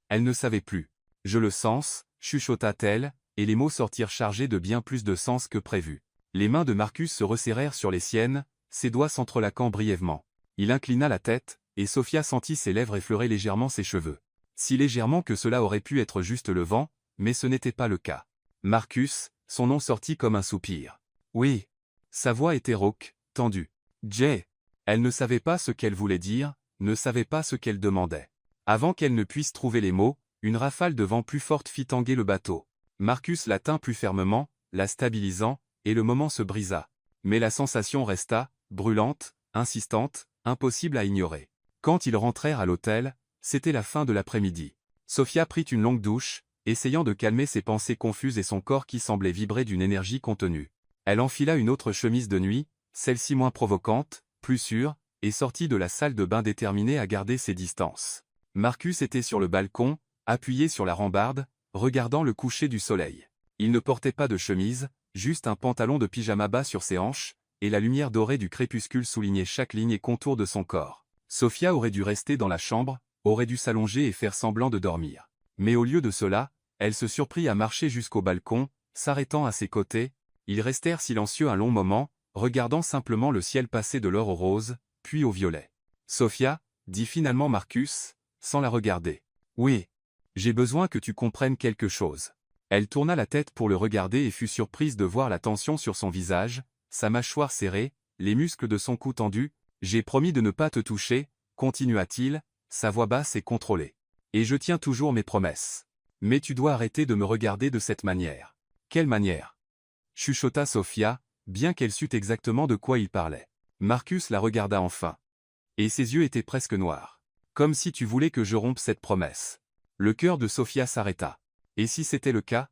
Elle ne savait plus. « Je le sens » chuchota-t-elle, et les mots sortirent chargés de bien plus de sens que prévu. Les mains de Marcus se resserrèrent sur les siennes, ses doigts s'entrelaquant brièvement. Il inclina la tête, et Sophia sentit ses lèvres effleurer légèrement ses cheveux. Si légèrement que cela aurait pu être juste le vent, mais ce n'était pas le cas. Marcus, son nom sortit comme un soupir. Oui. Sa voix était rauque, tendue. Jay. Elle ne savait pas ce qu'elle voulait dire, ne savait pas ce qu'elle demandait. Avant qu'elle ne puisse trouver les mots, une rafale de vent plus forte fit tanguer le bateau. Marcus la tint plus fermement, la stabilisant, et le moment se brisa. Mais la sensation resta, brûlante, insistante, impossible à ignorer. Quand ils rentrèrent à l'hôtel, c'était la fin de l'après-midi. Sophia prit une longue douche, essayant de calmer ses pensées confuses et son corps qui semblait vibrer d'une énergie contenue. Elle enfila une autre chemise de nuit, celle-ci moins provocante, plus sûre, et sortit de la salle de bain déterminée à garder ses distances. Marcus était sur le balcon, appuyé sur la rambarde, regardant le coucher du soleil. Il ne portait pas de chemise, juste un pantalon de pyjama bas sur ses hanches, et la lumière dorée du crépuscule soulignait chaque ligne et contour de son corps. Sophia aurait dû rester dans la chambre, aurait dû s'allonger et faire semblant de dormir. Mais au lieu de cela, elle se surprit à marcher jusqu'au balcon, s'arrêtant à ses côtés. Ils restèrent silencieux un long moment, regardant simplement le ciel passer de l'or au rose, puis au violet. « Sophia » dit finalement Marcus, sans la regarder. « Oui. J'ai besoin que tu comprennes quelque chose. » Elle tourna la tête pour le regarder et fut surprise de voir la tension sur son visage, sa mâchoire serrée, les muscles de son cou tendus. « J'ai promis de ne pas te toucher, » continua-t-il, sa voix basse et contrôlée. « Et je tiens toujours mes promesses. Mais tu dois arrêter de me regarder de cette manière. »« Quelle manière » chuchota Sophia, bien qu'elle sût exactement de quoi il parlait. Marcus la regarda enfin. Et ses yeux étaient presque noirs. « Comme si tu voulais que je rompe cette promesse. » Le cœur de Sophia s'arrêta. Et si c'était le cas?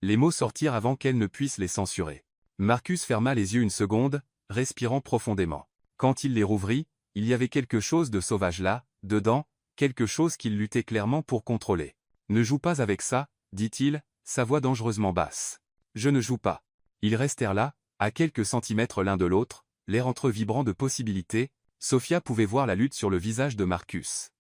Les mots sortirent avant qu'elle ne puisse les censurer. Marcus ferma les yeux une seconde, respirant profondément. Quand il les rouvrit, il y avait quelque chose de sauvage là, dedans, quelque chose qu'il luttait clairement pour contrôler. « Ne joue pas avec ça, » dit-il, sa voix dangereusement basse. « Je ne joue pas. » Ils restèrent là, à quelques centimètres l'un de l'autre, l'air entre eux vibrant de possibilités. Sophia pouvait voir la lutte sur le visage de Marcus.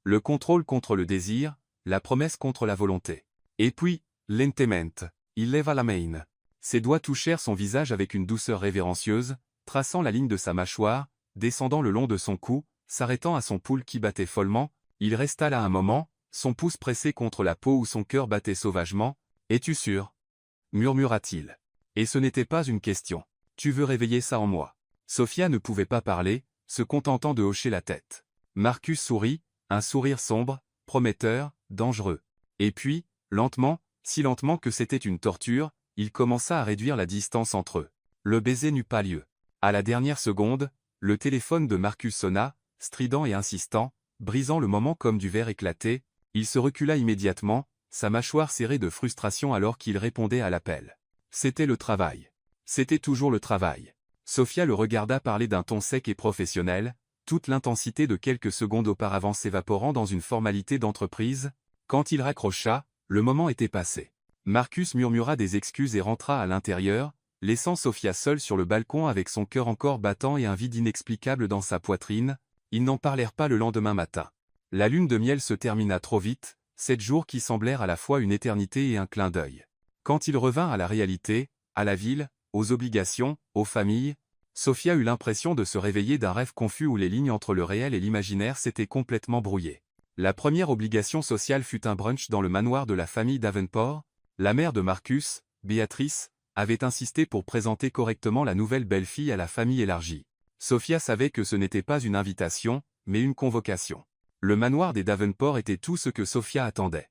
Le contrôle contre le désir, la promesse contre la volonté. Et puis, lentement, il leva la main. Ses doigts touchèrent son visage avec une douceur révérencieuse, traçant la ligne de sa mâchoire, descendant le long de son cou, s'arrêtant à son pouls qui battait follement. Il resta là un moment, son pouce pressé contre la peau où son cœur battait sauvagement. « Es-tu sûr » murmura-t-il. Et ce n'était pas une question. « Tu veux réveiller ça en moi » Sophia ne pouvait pas parler, se contentant de hocher la tête. Marcus sourit, un sourire sombre, prometteur, dangereux. Et puis, lentement, si lentement que c'était une torture, il commença à réduire la distance entre eux. Le baiser n'eut pas lieu. À la dernière seconde, le téléphone de Marcus sonna, strident et insistant, brisant le moment comme du verre éclaté. Il se recula immédiatement, sa mâchoire serrée de frustration alors qu'il répondait à l'appel. C'était le travail. C'était toujours le travail. Sophia le regarda parler d'un ton sec et professionnel, toute l'intensité de quelques secondes auparavant s'évaporant dans une formalité d'entreprise. Quand il raccrocha, le moment était passé. Marcus murmura des excuses et rentra à l'intérieur, laissant Sophia seule sur le balcon avec son cœur encore battant et un vide inexplicable dans sa poitrine. Ils n'en parlèrent pas le lendemain matin. La lune de miel se termina trop vite, 7 jours qui semblèrent à la fois une éternité et un clin d'œil. Quand il revint à la réalité, à la ville, aux obligations, aux familles, Sophia eut l'impression de se réveiller d'un rêve confus où les lignes entre le réel et l'imaginaire s'étaient complètement brouillées. La première obligation sociale fut un brunch dans le manoir de la famille Davenport. La mère de Marcus, Béatrice, avait insisté pour présenter correctement la nouvelle belle-fille à la famille élargie. Sophia savait que ce n'était pas une invitation, mais une convocation. Le manoir des Davenport était tout ce que Sophia attendait.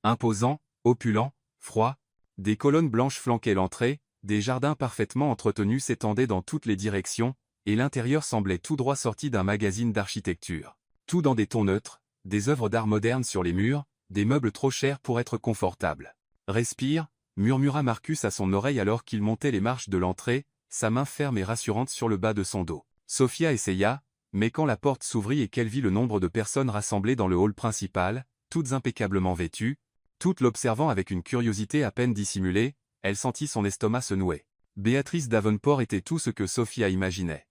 Imposant, opulent, froid, des colonnes blanches flanquaient l'entrée, des jardins parfaitement entretenus s'étendaient dans toutes les directions, et l'intérieur semblait tout droit sorti d'un magazine d'architecture. Tout dans des tons neutres, des œuvres d'art moderne sur les murs, des meubles trop chers pour être confortables. « Respire », murmura Marcus à son oreille alors qu'il montait les marches de l'entrée, sa main ferme et rassurante sur le bas de son dos. Sophia essaya, mais quand la porte s'ouvrit et qu'elle vit le nombre de personnes rassemblées dans le hall principal, toutes impeccablement vêtues, toutes l'observant avec une curiosité à peine dissimulée, elle sentit son estomac se nouer. Béatrice Davenport était tout ce que Sophia imaginait.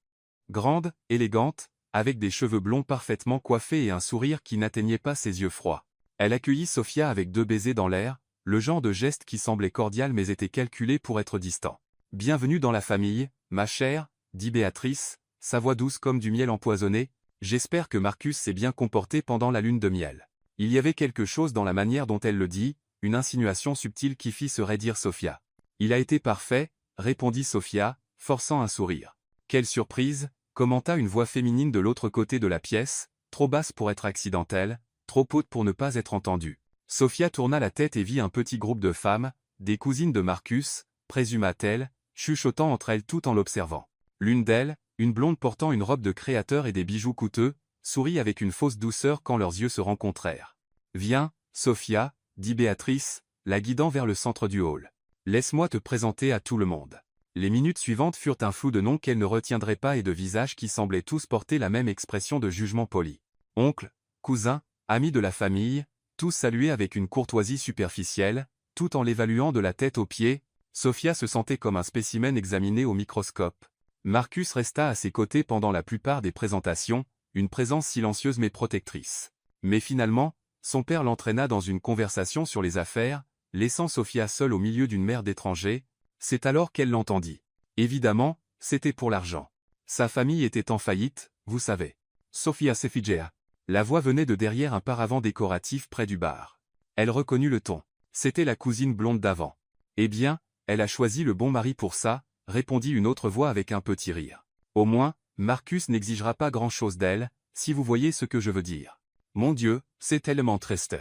Grande, élégante, avec des cheveux blonds parfaitement coiffés et un sourire qui n'atteignait pas ses yeux froids. Elle accueillit Sophia avec 2 baisers dans l'air, le genre de geste qui semblait cordial mais était calculé pour être distant. « Bienvenue dans la famille, ma chère », dit Béatrice, sa voix douce comme du miel empoisonné. « J'espère que Marcus s'est bien comporté pendant la lune de miel. » Il y avait quelque chose dans la manière dont elle le dit, une insinuation subtile qui fit se raidir Sophia. « Il a été parfait », répondit Sophia, forçant un sourire. « Quelle surprise !» commenta une voix féminine de l'autre côté de la pièce, trop basse pour être accidentelle, trop haute pour ne pas être entendue. Sophia tourna la tête et vit un petit groupe de femmes, des cousines de Marcus, présuma-t-elle, chuchotant entre elles tout en l'observant. L'une d'elles, une blonde portant une robe de créateur et des bijoux coûteux, sourit avec une fausse douceur quand leurs yeux se rencontrèrent. « Viens, Sophia », dit Béatrice, la guidant vers le centre du hall. « Laisse-moi te présenter à tout le monde. » Les minutes suivantes furent un flou de noms qu'elle ne retiendrait pas et de visages qui semblaient tous porter la même expression de jugement poli. Oncle, cousin, amis de la famille, tous saluaient avec une courtoisie superficielle, tout en l'évaluant de la tête aux pieds. Sophia se sentait comme un spécimen examiné au microscope. Marcus resta à ses côtés pendant la plupart des présentations, une présence silencieuse mais protectrice. Mais finalement, son père l'entraîna dans une conversation sur les affaires, laissant Sophia seule au milieu d'une mer d'étrangers. C'est alors qu'elle l'entendit. Évidemment, c'était pour l'argent. Sa famille était en faillite, vous savez. Sophia s'effigea. La voix venait de derrière un paravent décoratif près du bar. Elle reconnut le ton. C'était la cousine blonde d'avant. Eh bien, elle a choisi le bon mari pour ça, répondit une autre voix avec un petit rire. Au moins, Marcus n'exigera pas grand-chose d'elle, si vous voyez ce que je veux dire. Mon Dieu, c'est tellement triste.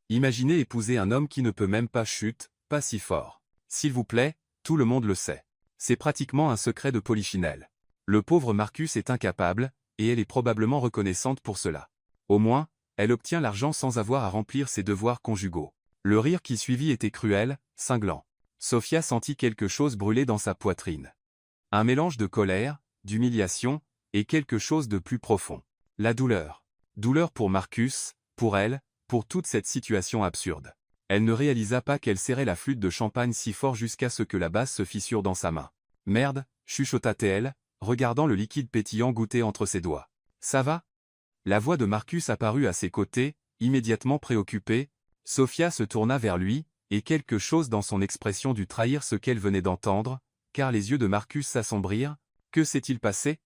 Imaginez épouser un homme qui ne peut même pas chute, pas si fort. S'il vous plaît, tout le monde le sait. C'est pratiquement un secret de polichinelle. Le pauvre Marcus est incapable, et elle est probablement reconnaissante pour cela. Au moins, elle obtient l'argent sans avoir à remplir ses devoirs conjugaux. Le rire qui suivit était cruel, cinglant. Sophia sentit quelque chose brûler dans sa poitrine. Un mélange de colère, d'humiliation, et quelque chose de plus profond. La douleur. Douleur pour Marcus, pour elle, pour toute cette situation absurde. Elle ne réalisa pas qu'elle serrait la flûte de champagne si fort jusqu'à ce que la basse se fissure dans sa main. « Merde », chuchota-t-elle, regardant le liquide pétillant goûter entre ses doigts. « Ça va ?» La voix de Marcus apparut à ses côtés, immédiatement préoccupée. Sophia se tourna vers lui, et quelque chose dans son expression dut trahir ce qu'elle venait d'entendre, car les yeux de Marcus s'assombrirent. « Que s'est-il passé ?»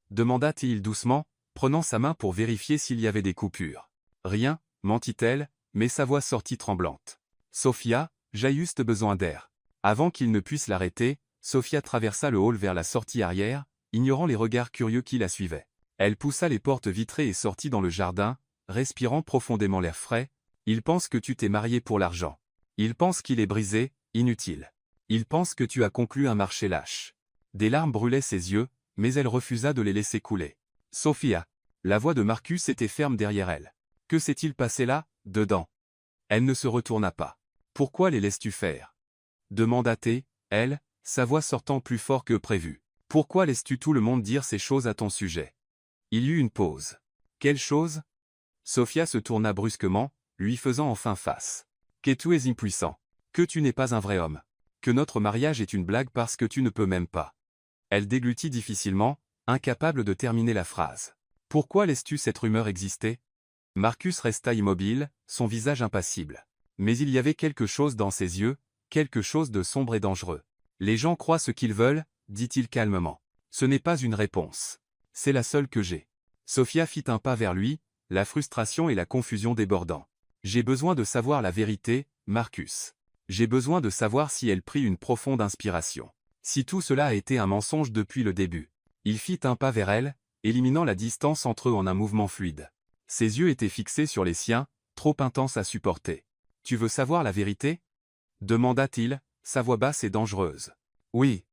demanda-t-il doucement, prenant sa main pour vérifier s'il y avait des coupures. « Rien », mentit-elle, mais sa voix sortit tremblante. « Sophia, j'ai juste besoin d'air. » Avant qu'il ne puisse l'arrêter, Sophia traversa le hall vers la sortie arrière, ignorant les regards curieux qui la suivaient. Elle poussa les portes vitrées et sortit dans le jardin, respirant profondément l'air frais. « Il pense que tu t'es marié pour l'argent. Il pense qu'il est brisé, inutile. Il pense que tu as conclu un marché lâche. » Des larmes brûlaient ses yeux, mais elle refusa de les laisser couler. « Sophia !» La voix de Marcus était ferme derrière elle. « Que s'est-il passé là, dedans ?» Elle ne se retourna pas. « Pourquoi les laisses-tu faire » demanda-t-elle, sa voix sortant plus fort que prévu. Pourquoi laisses-tu tout le monde dire ces choses à ton sujet? Il y eut une pause. Quelle chose? Sophia se tourna brusquement, lui faisant enfin face. Que tu es impuissant. Que tu n'es pas un vrai homme. Que notre mariage est une blague parce que tu ne peux même pas. Elle déglutit difficilement, incapable de terminer la phrase. Pourquoi laisses-tu cette rumeur exister? Marcus resta immobile, son visage impassible. Mais il y avait quelque chose dans ses yeux, quelque chose de sombre et dangereux. Les gens croient ce qu'ils veulent, dit-il calmement. Ce n'est pas une réponse. C'est la seule que j'ai. Sophia fit un pas vers lui, la frustration et la confusion débordant. J'ai besoin de savoir la vérité, Marcus. J'ai besoin de savoir si elle prit une profonde inspiration. Si tout cela a été un mensonge depuis le début. Il fit un pas vers elle, éliminant la distance entre eux en un mouvement fluide. Ses yeux étaient fixés sur les siens, trop intenses à supporter. « Tu veux savoir la vérité » demanda-t-il, sa voix basse et dangereuse. « Oui. »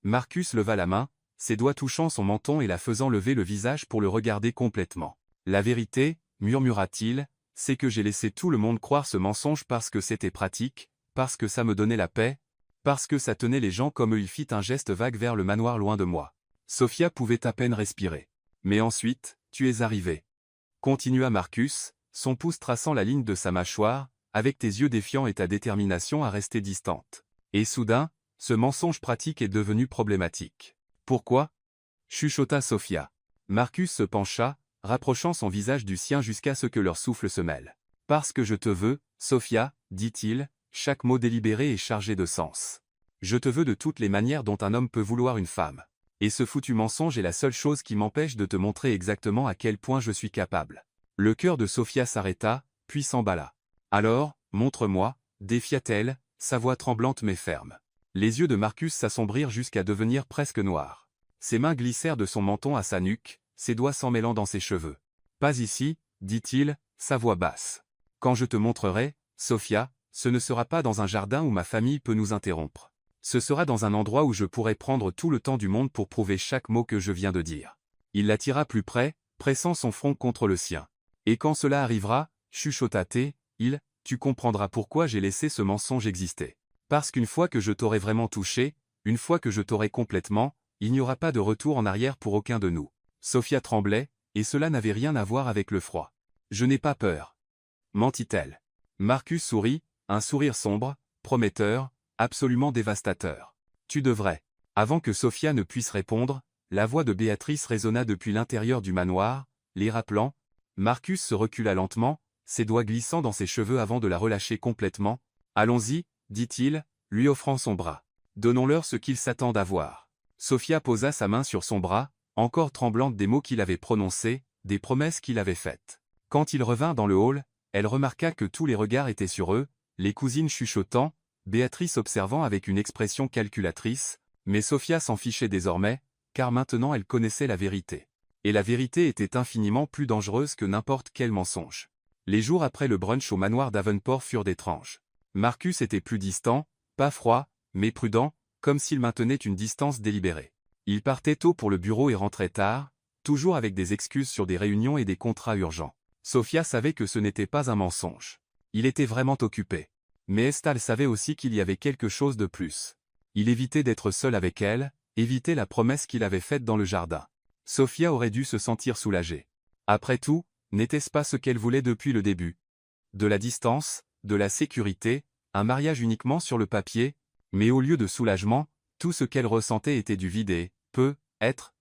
Marcus leva la main, ses doigts touchant son menton et la faisant lever le visage pour le regarder complètement. « La vérité, murmura-t-il, c'est que j'ai laissé tout le monde croire ce mensonge parce que c'était pratique, parce que ça me donnait la paix, parce que ça tenait les gens comme eux. Il fit un geste vague vers le manoir loin de moi. Sophia pouvait à peine respirer. Mais ensuite, tu es arrivé. Continua Marcus, son pouce traçant la ligne de sa mâchoire, avec tes yeux défiants et ta détermination à rester distante. Et soudain, ce mensonge pratique est devenu problématique. Pourquoi? Chuchota Sophia. Marcus se pencha, rapprochant son visage du sien jusqu'à ce que leur souffle se mêle. Parce que je te veux, Sophia, dit-il, chaque mot délibéré est chargé de sens. Je te veux de toutes les manières dont un homme peut vouloir une femme. Et ce foutu mensonge est la seule chose qui m'empêche de te montrer exactement à quel point je suis capable. Le cœur de Sophia s'arrêta, puis s'emballa. Alors, montre-moi, défia-t-elle, sa voix tremblante mais ferme. Les yeux de Marcus s'assombrirent jusqu'à devenir presque noirs. Ses mains glissèrent de son menton à sa nuque, ses doigts s'emmêlant dans ses cheveux. Pas ici, dit-il, sa voix basse. Quand je te montrerai, Sophia, ce ne sera pas dans un jardin où ma famille peut nous interrompre. Ce sera dans un endroit où je pourrai prendre tout le temps du monde pour prouver chaque mot que je viens de dire. Il l'attira plus près, pressant son front contre le sien. Et quand cela arrivera, chuchota-t-il, tu comprendras pourquoi j'ai laissé ce mensonge exister. Parce qu'une fois que je t'aurai vraiment touché, une fois que je t'aurai complètement, il n'y aura pas de retour en arrière pour aucun de nous. Sophia tremblait, et cela n'avait rien à voir avec le froid. Je n'ai pas peur. Mentit-elle. Marcus sourit, un sourire sombre, prometteur, absolument dévastateur. Tu devrais. Avant que Sophia ne puisse répondre, la voix de Béatrice résonna depuis l'intérieur du manoir, les rappelant. Marcus se recula lentement, ses doigts glissant dans ses cheveux avant de la relâcher complètement. Allons-y, dit-il, lui offrant son bras. Donnons-leur ce qu'ils s'attendent à voir. Sophia posa sa main sur son bras, encore tremblante des mots qu'il avait prononcés, des promesses qu'il avait faites. Quand il revint dans le hall, elle remarqua que tous les regards étaient sur eux, les cousines chuchotant, Béatrice observant avec une expression calculatrice, mais Sophia s'en fichait désormais, car maintenant elle connaissait la vérité. Et la vérité était infiniment plus dangereuse que n'importe quel mensonge. Les jours après le brunch au manoir Davenport furent étranges. Marcus était plus distant, pas froid, mais prudent, comme s'il maintenait une distance délibérée. Il partait tôt pour le bureau et rentrait tard, toujours avec des excuses sur des réunions et des contrats urgents. Sophia savait que ce n'était pas un mensonge. Il était vraiment occupé. Mais Estelle savait aussi qu'il y avait quelque chose de plus. Il évitait d'être seul avec elle, évitait la promesse qu'il avait faite dans le jardin. Sophia aurait dû se sentir soulagée. Après tout, n'était-ce pas ce qu'elle voulait depuis le début? De la distance, de la sécurité, un mariage uniquement sur le papier, mais au lieu de soulagement, tout ce qu'elle ressentait était du vide et,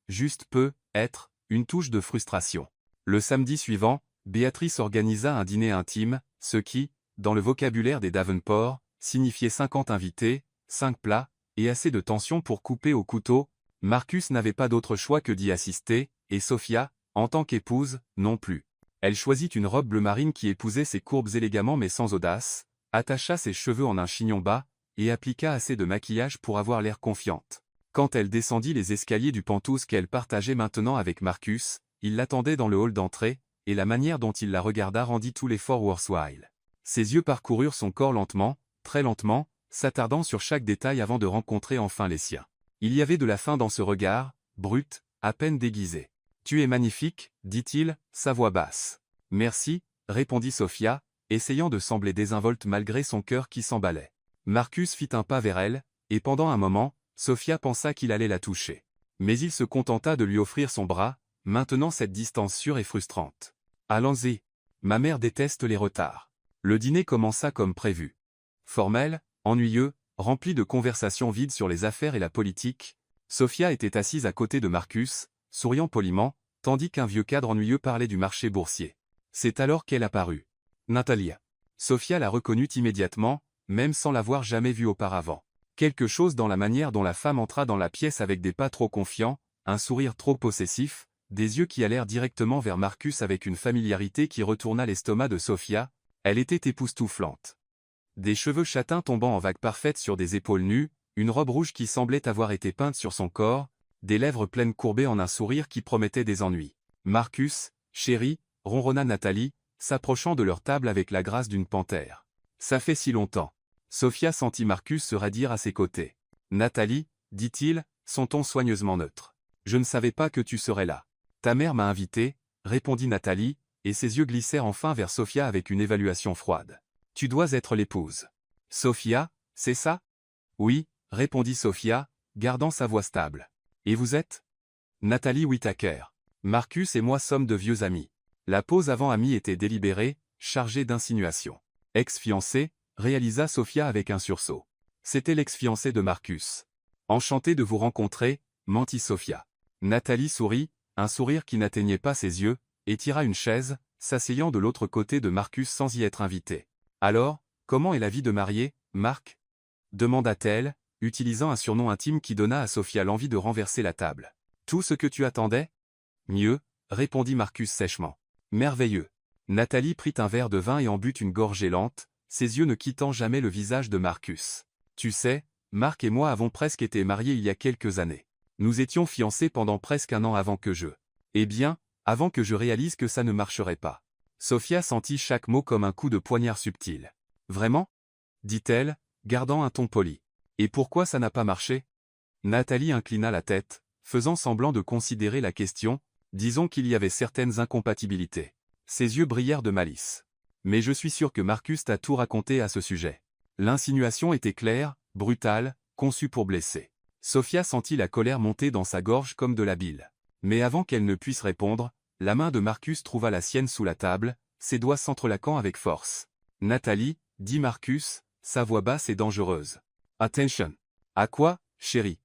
juste peut être, une touche de frustration. Le samedi suivant, Béatrice organisa un dîner intime, ce qui, dans le vocabulaire des Davenport, signifiait 50 invités, 5 plats, et assez de tension pour couper au couteau. Marcus n'avait pas d'autre choix que d'y assister, et Sophia, en tant qu'épouse, non plus. Elle choisit une robe bleu marine qui épousait ses courbes élégamment mais sans audace, attacha ses cheveux en un chignon bas, et appliqua assez de maquillage pour avoir l'air confiante. Quand elle descendit les escaliers du Penthouse qu'elle partageait maintenant avec Marcus, il l'attendait dans le hall d'entrée, et la manière dont il la regarda rendit tout l'effort worthwhile. Ses yeux parcoururent son corps lentement, très lentement, s'attardant sur chaque détail avant de rencontrer enfin les siens. Il y avait de la faim dans ce regard, brut, à peine déguisé. « Tu es magnifique, dit-il, sa voix basse. « Merci, répondit Sophia, essayant de sembler désinvolte malgré son cœur qui s'emballait. Marcus fit un pas vers elle, et pendant un moment, Sofia pensa qu'il allait la toucher. Mais il se contenta de lui offrir son bras, maintenant cette distance sûre et frustrante. Allons-y. Ma mère déteste les retards. Le dîner commença comme prévu. Formel, ennuyeux, rempli de conversations vides sur les affaires et la politique, Sofia était assise à côté de Marcus, souriant poliment, tandis qu'un vieux cadre ennuyeux parlait du marché boursier. C'est alors qu'elle apparut. Natalia. Sofia la reconnut immédiatement, même sans l'avoir jamais vue auparavant. Quelque chose dans la manière dont la femme entra dans la pièce avec des pas trop confiants, un sourire trop possessif, des yeux qui allèrent directement vers Marcus avec une familiarité qui retourna l'estomac de Sofia, elle était époustouflante. Des cheveux châtains tombant en vagues parfaites sur des épaules nues, une robe rouge qui semblait avoir été peinte sur son corps, des lèvres pleines courbées en un sourire qui promettait des ennuis. Marcus, chéri, ronronna Nathalie, s'approchant de leur table avec la grâce d'une panthère. Ça fait si longtemps. Sofia sentit Marcus se raidir à ses côtés. Nathalie, dit-il, son ton soigneusement neutre. Je ne savais pas que tu serais là. Ta mère m'a invité, répondit Nathalie, et ses yeux glissèrent enfin vers Sofia avec une évaluation froide. Tu dois être l'épouse. Sofia, c'est ça? Oui, répondit Sofia, gardant sa voix stable. Et vous êtes? Nathalie Whittaker. Marcus et moi sommes de vieux amis. La pause avant amis était délibérée, chargée d'insinuations. Ex-fiancé, réalisa Sofia avec un sursaut. C'était l'ex-fiancé de Marcus. Enchanté de vous rencontrer, mentit Sofia. Nathalie sourit, un sourire qui n'atteignait pas ses yeux, et tira une chaise, s'asseyant de l'autre côté de Marcus sans y être invité. Alors, comment est la vie de mariée, Marc? Demanda-t-elle, utilisant un surnom intime qui donna à Sofia l'envie de renverser la table. Tout ce que tu attendais? Mieux, répondit Marcus sèchement. Merveilleux. Nathalie prit un verre de vin et en but une gorgée lente, ses yeux ne quittant jamais le visage de Marcus. Tu sais, Marc et moi avons presque été mariés il y a quelques années. Nous étions fiancés pendant presque un an avant que je... Eh bien, avant que je réalise que ça ne marcherait pas. Sofia sentit chaque mot comme un coup de poignard subtil. Vraiment? Dit-elle, gardant un ton poli. Et pourquoi ça n'a pas marché? Nathalie inclina la tête, faisant semblant de considérer la question, disons qu'il y avait certaines incompatibilités. Ses yeux brillèrent de malice. Mais je suis sûr que Marcus t'a tout raconté à ce sujet. L'insinuation était claire, brutale, conçue pour blesser. Sofia sentit la colère monter dans sa gorge comme de la bile. Mais avant qu'elle ne puisse répondre, la main de Marcus trouva la sienne sous la table, ses doigts s'entrelaquant avec force. Nathalie, dit Marcus, sa voix basse et dangereuse. Attention. À quoi, chérie?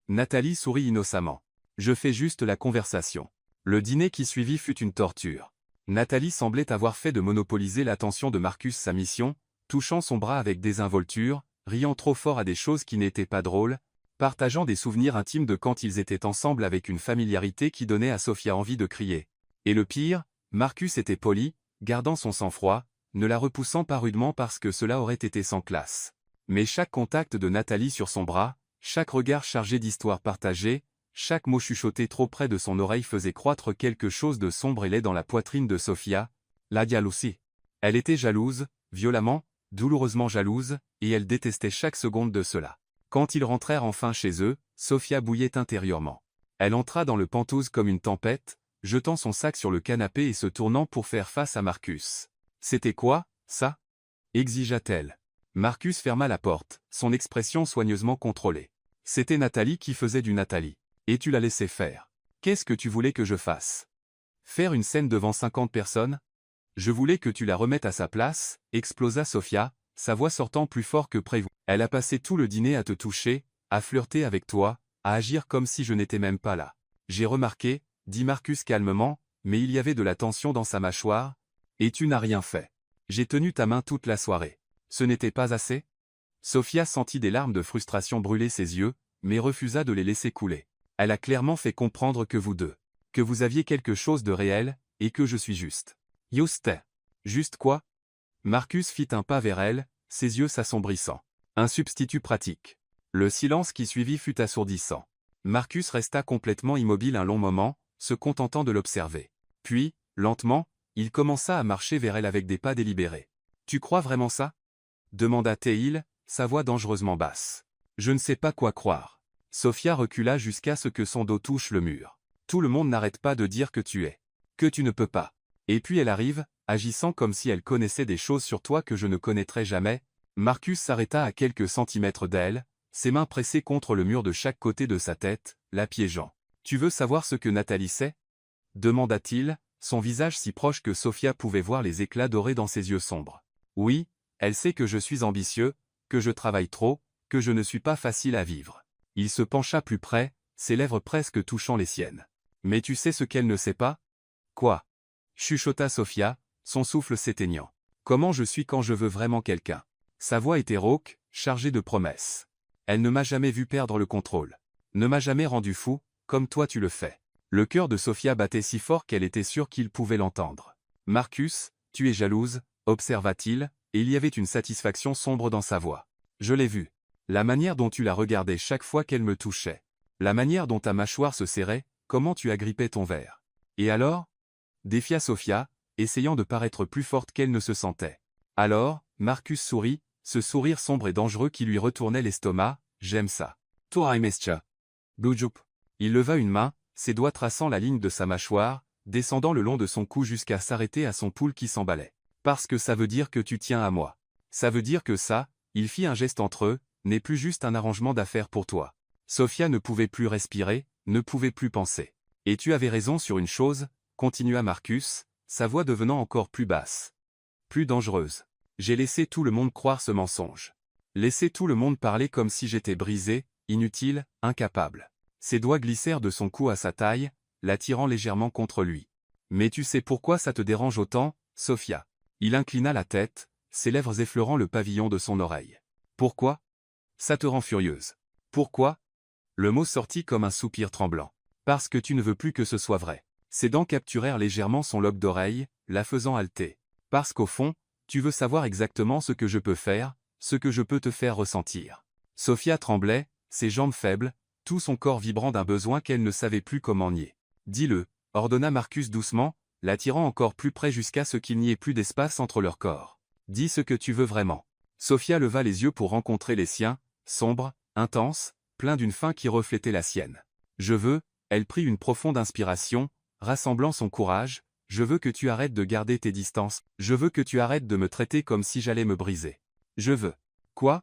Nathalie sourit innocemment. Je fais juste la conversation. Le dîner qui suivit fut une torture. Nathalie semblait avoir fait de monopoliser l'attention de Marcus sa mission, touchant son bras avec désinvolture, riant trop fort à des choses qui n'étaient pas drôles, partageant des souvenirs intimes de quand ils étaient ensemble avec une familiarité qui donnait à Sofia envie de crier. Et le pire, Marcus était poli, gardant son sang-froid, ne la repoussant pas rudement parce que cela aurait été sans classe. Mais chaque contact de Nathalie sur son bras, chaque regard chargé d'histoires partagées, chaque mot chuchoté trop près de son oreille faisait croître quelque chose de sombre et laid dans la poitrine de Sofia, la jalousie. Elle était jalouse, violemment, douloureusement jalouse, et elle détestait chaque seconde de cela. Quand ils rentrèrent enfin chez eux, Sofia bouillait intérieurement. Elle entra dans le penthouse comme une tempête, jetant son sac sur le canapé et se tournant pour faire face à Marcus. « C'était quoi, ça » exigea-t-elle. Marcus ferma la porte, son expression soigneusement contrôlée. C'était Nathalie qui faisait du Nathalie. Et tu la laissais faire. Qu'est-ce que tu voulais que je fasse? Faire une scène devant 50 personnes? Je voulais que tu la remettes à sa place, explosa Sofia, sa voix sortant plus fort que prévu. Elle a passé tout le dîner à te toucher, à flirter avec toi, à agir comme si je n'étais même pas là. J'ai remarqué, dit Marcus calmement, mais il y avait de la tension dans sa mâchoire, et tu n'as rien fait. J'ai tenu ta main toute la soirée. Ce n'était pas assez? Sofia sentit des larmes de frustration brûler ses yeux, mais refusa de les laisser couler. Elle a clairement fait comprendre que vous deux, que vous aviez quelque chose de réel, et que je suis juste. Juste. Juste quoi? Marcus fit un pas vers elle, ses yeux s'assombrissant. Un substitut pratique. Le silence qui suivit fut assourdissant. Marcus resta complètement immobile un long moment, se contentant de l'observer. Puis, lentement, il commença à marcher vers elle avec des pas délibérés. « Tu crois vraiment ça » demanda-t-il, sa voix dangereusement basse. « Je ne sais pas quoi croire. » Sofia recula jusqu'à ce que son dos touche le mur. « Tout le monde n'arrête pas de dire que tu es. Que tu ne peux pas. » Et puis elle arrive, agissant comme si elle connaissait des choses sur toi que je ne connaîtrais jamais. Marcus s'arrêta à quelques centimètres d'elle, ses mains pressées contre le mur de chaque côté de sa tête, la piégeant. « Tu veux savoir ce que Nathalie sait ?» demanda-t-il, son visage si proche que Sophia pouvait voir les éclats dorés dans ses yeux sombres. « Oui, elle sait que je suis ambitieux, que je travaille trop, que je ne suis pas facile à vivre. » Il se pencha plus près, ses lèvres presque touchant les siennes. « Mais tu sais ce qu'elle ne sait pas ?»« Quoi ?» chuchota Sophia, son souffle s'éteignant. « Comment je suis quand je veux vraiment quelqu'un ?» Sa voix était rauque, chargée de promesses. Elle ne m'a jamais vu perdre le contrôle. Ne m'a jamais rendu fou, comme toi tu le fais. Le cœur de Sophia battait si fort qu'elle était sûre qu'il pouvait l'entendre. « Marcus, tu es jalouse, observa-t-il, et il y avait une satisfaction sombre dans sa voix. Je l'ai vu. La manière dont tu la regardais chaque fois qu'elle me touchait. La manière dont ta mâchoire se serrait, comment tu agrippais ton verre. Et alors ?» défia Sophia, essayant de paraître plus forte qu'elle ne se sentait. Alors, Marcus sourit, ce sourire sombre et dangereux qui lui retournait l'estomac. « J'aime ça. Toi Mescha. Bujup. » Il leva une main, ses doigts traçant la ligne de sa mâchoire, descendant le long de son cou jusqu'à s'arrêter à son pouls qui s'emballait. « Parce que ça veut dire que tu tiens à moi. Ça veut dire que ça, » il fit un geste entre eux, « n'est plus juste un arrangement d'affaires pour toi. » Sophia ne pouvait plus respirer, ne pouvait plus penser. « Et tu avais raison sur une chose, » continua Marcus, sa voix devenant encore plus basse. Plus dangereuse. J'ai laissé tout le monde croire ce mensonge. Laissé tout le monde parler comme si j'étais brisé, inutile, incapable. Ses doigts glissèrent de son cou à sa taille, l'attirant légèrement contre lui. Mais tu sais pourquoi ça te dérange autant, Sophia? Il inclina la tête, ses lèvres effleurant le pavillon de son oreille. Pourquoi? Ça te rend furieuse. Pourquoi? Le mot sortit comme un soupir tremblant. Parce que tu ne veux plus que ce soit vrai. Ses dents capturèrent légèrement son lobe d'oreille, la faisant halter. Parce qu'au fond, tu veux savoir exactement ce que je peux faire, ce que je peux te faire ressentir. Sophia tremblait, ses jambes faibles, tout son corps vibrant d'un besoin qu'elle ne savait plus comment nier. Dis-le, ordonna Marcus doucement, l'attirant encore plus près jusqu'à ce qu'il n'y ait plus d'espace entre leurs corps. Dis ce que tu veux vraiment. Sophia leva les yeux pour rencontrer les siens, sombres, intenses, pleins d'une faim qui reflétait la sienne. Je veux, elle prit une profonde inspiration, rassemblant son courage, je veux que tu arrêtes de garder tes distances, je veux que tu arrêtes de me traiter comme si j'allais me briser. Je veux. Quoi?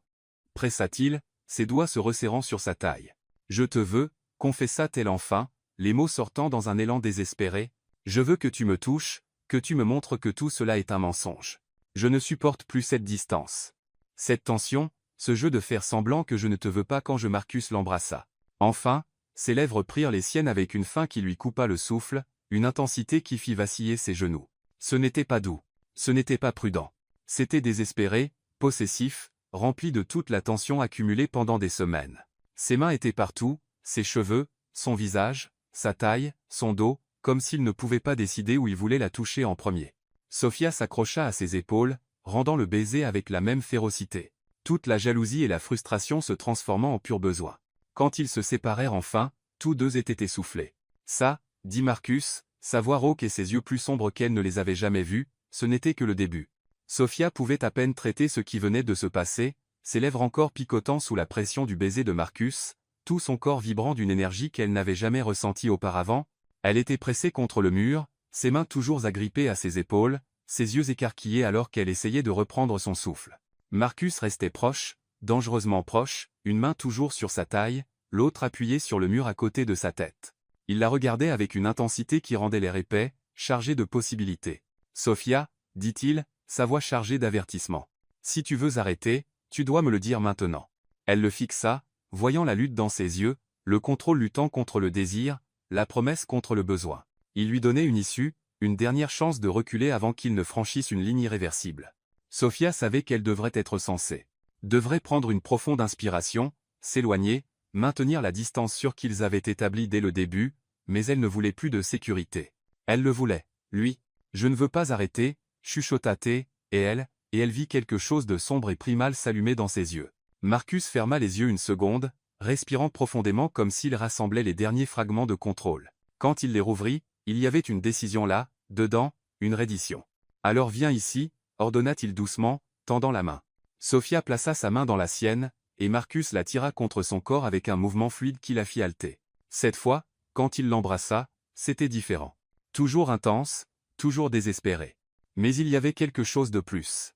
Pressa-t-il, ses doigts se resserrant sur sa taille. Je te veux, confessa-t-elle enfin, les mots sortant dans un élan désespéré. Je veux que tu me touches, que tu me montres que tout cela est un mensonge. Je ne supporte plus cette distance. Cette tension, ce jeu de faire semblant que je ne te veux pas quand Marcus l'embrassa. Enfin, ses lèvres prirent les siennes avec une faim qui lui coupa le souffle, une intensité qui fit vaciller ses genoux. Ce n'était pas doux. Ce n'était pas prudent. C'était désespéré, possessif, rempli de toute la tension accumulée pendant des semaines. Ses mains étaient partout, ses cheveux, son visage, sa taille, son dos, comme s'il ne pouvait pas décider où il voulait la toucher en premier. Sophia s'accrocha à ses épaules, rendant le baiser avec la même férocité. Toute la jalousie et la frustration se transformant en pur besoin. Quand ils se séparèrent enfin, tous deux étaient essoufflés. Ça, dit Marcus, sa voix rauque et ses yeux plus sombres qu'elle ne les avait jamais vus, ce n'était que le début. Sophia pouvait à peine traiter ce qui venait de se passer, ses lèvres encore picotant sous la pression du baiser de Marcus, tout son corps vibrant d'une énergie qu'elle n'avait jamais ressentie auparavant. Elle était pressée contre le mur, ses mains toujours agrippées à ses épaules, ses yeux écarquillés alors qu'elle essayait de reprendre son souffle. Marcus restait proche, dangereusement proche, une main toujours sur sa taille, l'autre appuyée sur le mur à côté de sa tête. Il la regardait avec une intensité qui rendait l'air épais, chargé de possibilités. « Sophia, dit-il, sa voix chargée d'avertissement. Si tu veux arrêter, tu dois me le dire maintenant. » Elle le fixa, voyant la lutte dans ses yeux, le contrôle luttant contre le désir, la promesse contre le besoin. Il lui donnait une issue, une dernière chance de reculer avant qu'il ne franchisse une ligne irréversible. Sophia savait qu'elle devrait être sensée. Devrait prendre une profonde inspiration, s'éloigner, maintenir la distance sûre qu'ils avaient établie dès le début, mais elle ne voulait plus de sécurité. Elle le voulait, lui. « Je ne veux pas arrêter », chuchota-t-elle, et elle vit quelque chose de sombre et primal s'allumer dans ses yeux. Marcus ferma les yeux une seconde, respirant profondément comme s'il rassemblait les derniers fragments de contrôle. Quand il les rouvrit, il y avait une décision là, dedans, une reddition. « Alors viens ici », ordonna-t-il doucement, tendant la main. Sophia plaça sa main dans la sienne, et Marcus la tira contre son corps avec un mouvement fluide qui la fit halter. Cette fois, quand il l'embrassa, c'était différent. Toujours intense, toujours désespéré. Mais il y avait quelque chose de plus.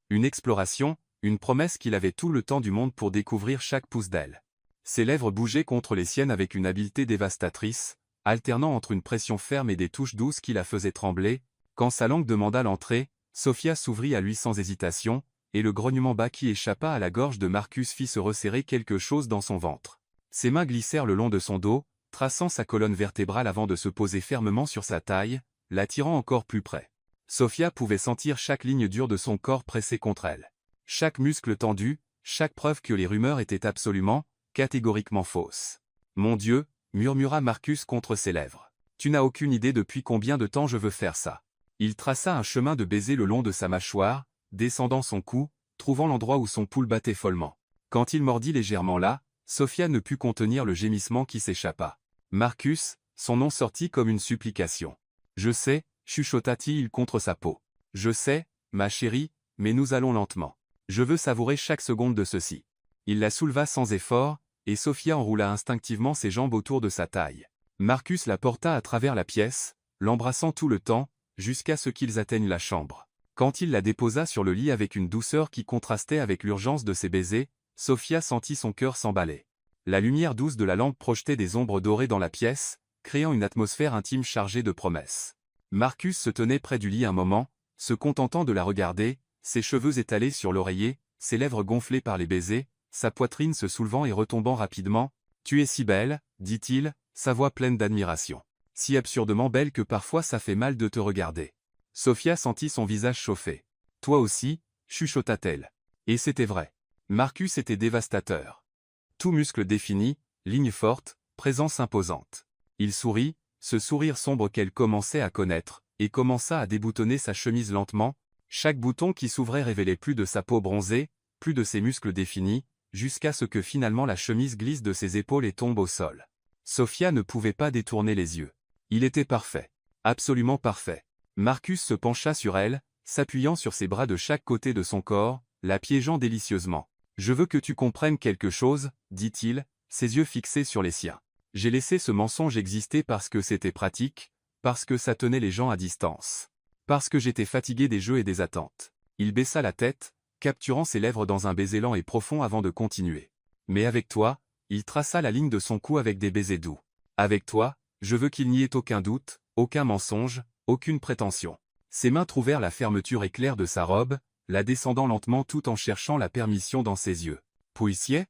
Une exploration, une promesse qu'il avait tout le temps du monde pour découvrir chaque pouce d'elle. Ses lèvres bougeaient contre les siennes avec une habileté dévastatrice, alternant entre une pression ferme et des touches douces qui la faisaient trembler. Quand sa langue demanda l'entrée, Sophia s'ouvrit à lui sans hésitation, et le grognement bas qui échappa à la gorge de Marcus fit se resserrer quelque chose dans son ventre. Ses mains glissèrent le long de son dos, traçant sa colonne vertébrale avant de se poser fermement sur sa taille, l'attirant encore plus près. Sophia pouvait sentir chaque ligne dure de son corps pressée contre elle. Chaque muscle tendu, chaque preuve que les rumeurs étaient absolument, catégoriquement fausses. « Mon Dieu !» murmura Marcus contre ses lèvres. « Tu n'as aucune idée depuis combien de temps je veux faire ça. » Il traça un chemin de baisers le long de sa mâchoire, descendant son cou, trouvant l'endroit où son pouls battait follement. Quand il mordit légèrement là, Sophia ne put contenir le gémissement qui s'échappa. Marcus, son nom sortit comme une supplication. « Je sais » chuchota-t-il contre sa peau. « Je sais, ma chérie, mais nous allons lentement. Je veux savourer chaque seconde de ceci. » Il la souleva sans effort, et Sophia enroula instinctivement ses jambes autour de sa taille. Marcus la porta à travers la pièce, l'embrassant tout le temps, jusqu'à ce qu'ils atteignent la chambre. Quand il la déposa sur le lit avec une douceur qui contrastait avec l'urgence de ses baisers, Sophia sentit son cœur s'emballer. La lumière douce de la lampe projetait des ombres dorées dans la pièce, créant une atmosphère intime chargée de promesses. Marcus se tenait près du lit un moment, se contentant de la regarder, ses cheveux étalés sur l'oreiller, ses lèvres gonflées par les baisers, sa poitrine se soulevant et retombant rapidement. « Tu es si belle, dit-il, sa voix pleine d'admiration. Si absurdement belle que parfois ça fait mal de te regarder. » Sophia sentit son visage chauffer. « Toi aussi, chuchota-t-elle. » Et c'était vrai. Marcus était dévastateur. Tout muscle défini, ligne forte, présence imposante. Il sourit, ce sourire sombre qu'elle commençait à connaître, et commença à déboutonner sa chemise lentement. Chaque bouton qui s'ouvrait révélait plus de sa peau bronzée, plus de ses muscles définis, jusqu'à ce que finalement la chemise glisse de ses épaules et tombe au sol. Sophia ne pouvait pas détourner les yeux. Il était parfait. Absolument parfait. Marcus se pencha sur elle, s'appuyant sur ses bras de chaque côté de son corps, la piégeant délicieusement. « Je veux que tu comprennes quelque chose, » dit-il, ses yeux fixés sur les siens. « J'ai laissé ce mensonge exister parce que c'était pratique, parce que ça tenait les gens à distance. Parce que j'étais fatigué des jeux et des attentes. » Il baissa la tête, capturant ses lèvres dans un baiser lent et profond avant de continuer. « Mais avec toi, » il traça la ligne de son cou avec des baisers doux. « Avec toi, je veux qu'il n'y ait aucun doute, aucun mensonge, aucune prétention. » Ses mains trouvèrent la fermeture éclair de sa robe, la descendant lentement tout en cherchant la permission dans ses yeux. « Puissiez »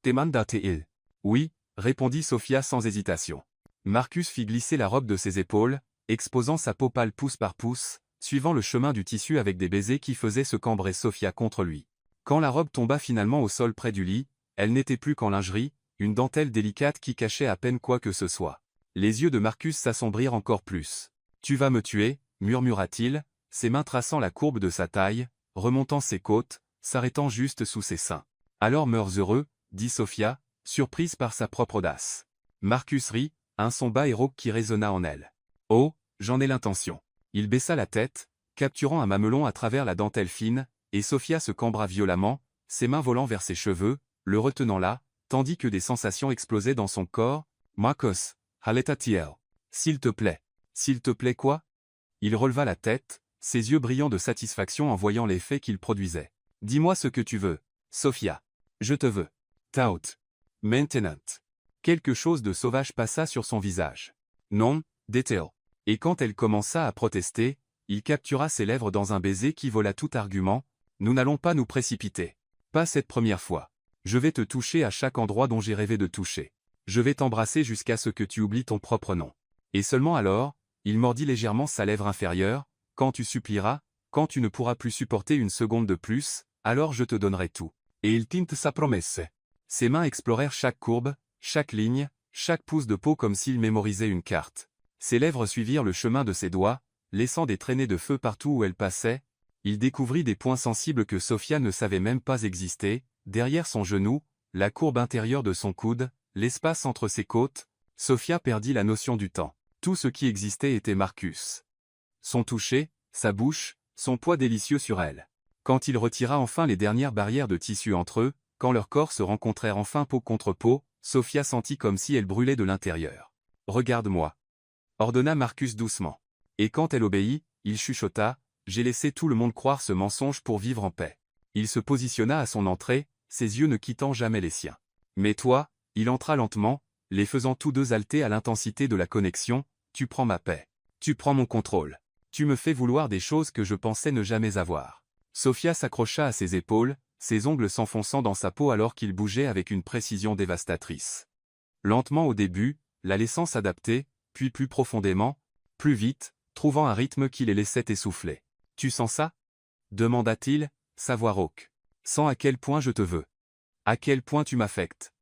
demanda-t-il. « Oui » répondit Sophia sans hésitation. Marcus fit glisser la robe de ses épaules, exposant sa peau pâle pouce par pouce, suivant le chemin du tissu avec des baisers qui faisaient se cambrer Sophia contre lui. Quand la robe tomba finalement au sol près du lit, elle n'était plus qu'en lingerie, une dentelle délicate qui cachait à peine quoi que ce soit. Les yeux de Marcus s'assombrirent encore plus. « Tu vas me tuer » murmura-t-il, ses mains traçant la courbe de sa taille, remontant ses côtes, s'arrêtant juste sous ses seins. « Alors meurs heureux » dit Sophia, surprise par sa propre audace. Marcus rit, un son bas et rauque qui résonna en elle. « Oh, j'en ai l'intention. » Il baissa la tête, capturant un mamelon à travers la dentelle fine, et Sophia se cambra violemment, ses mains volant vers ses cheveux, le retenant là, tandis que des sensations explosaient dans son corps. « Marcus, haleta-tiel. S'il te plaît. » « S'il te plaît quoi ?» Il releva la tête, ses yeux brillants de satisfaction en voyant l'effet qu'il produisait. « Dis-moi ce que tu veux, Sophia. Je te veux. Tout. Maintenant. » Quelque chose de sauvage passa sur son visage. « Non, dit-elle. » Et quand elle commença à protester, il captura ses lèvres dans un baiser qui vola tout argument. « Nous n'allons pas nous précipiter. Pas cette première fois. Je vais te toucher à chaque endroit dont j'ai rêvé de toucher. Je vais t'embrasser jusqu'à ce que tu oublies ton propre nom. » Et seulement alors, il mordit légèrement sa lèvre inférieure. « Quand tu supplieras, quand tu ne pourras plus supporter une seconde de plus, alors je te donnerai tout. » Et il tint sa promesse. Ses mains explorèrent chaque courbe, chaque ligne, chaque pouce de peau comme s'il mémorisait une carte. Ses lèvres suivirent le chemin de ses doigts, laissant des traînées de feu partout où elle passait. Il découvrit des points sensibles que Sophia ne savait même pas exister, derrière son genou, la courbe intérieure de son coude, l'espace entre ses côtes. Sophia perdit la notion du temps. Tout ce qui existait était Marcus. Son toucher, sa bouche, son poids délicieux sur elle. Quand il retira enfin les dernières barrières de tissu entre eux, quand leurs corps se rencontrèrent enfin peau contre peau, Sophia sentit comme si elle brûlait de l'intérieur. « Regarde-moi » ordonna Marcus doucement. Et quand elle obéit, il chuchota, « J'ai laissé tout le monde croire ce mensonge pour vivre en paix. » Il se positionna à son entrée, ses yeux ne quittant jamais les siens. Mais toi, il entra lentement, les faisant tous deux halter à l'intensité de la connexion, tu prends ma paix. Tu prends mon contrôle. Tu me fais vouloir des choses que je pensais ne jamais avoir. Sophia s'accrocha à ses épaules, ses ongles s'enfonçant dans sa peau alors qu'il bougeait avec une précision dévastatrice. Lentement au début, la laissant s'adapter, puis plus profondément, plus vite, trouvant un rythme qui les laissait essouffler. « Tu sens ça » demanda-t-il, sa voix rauque. « Sens à quel point je te veux. À quel point tu m'affectes. »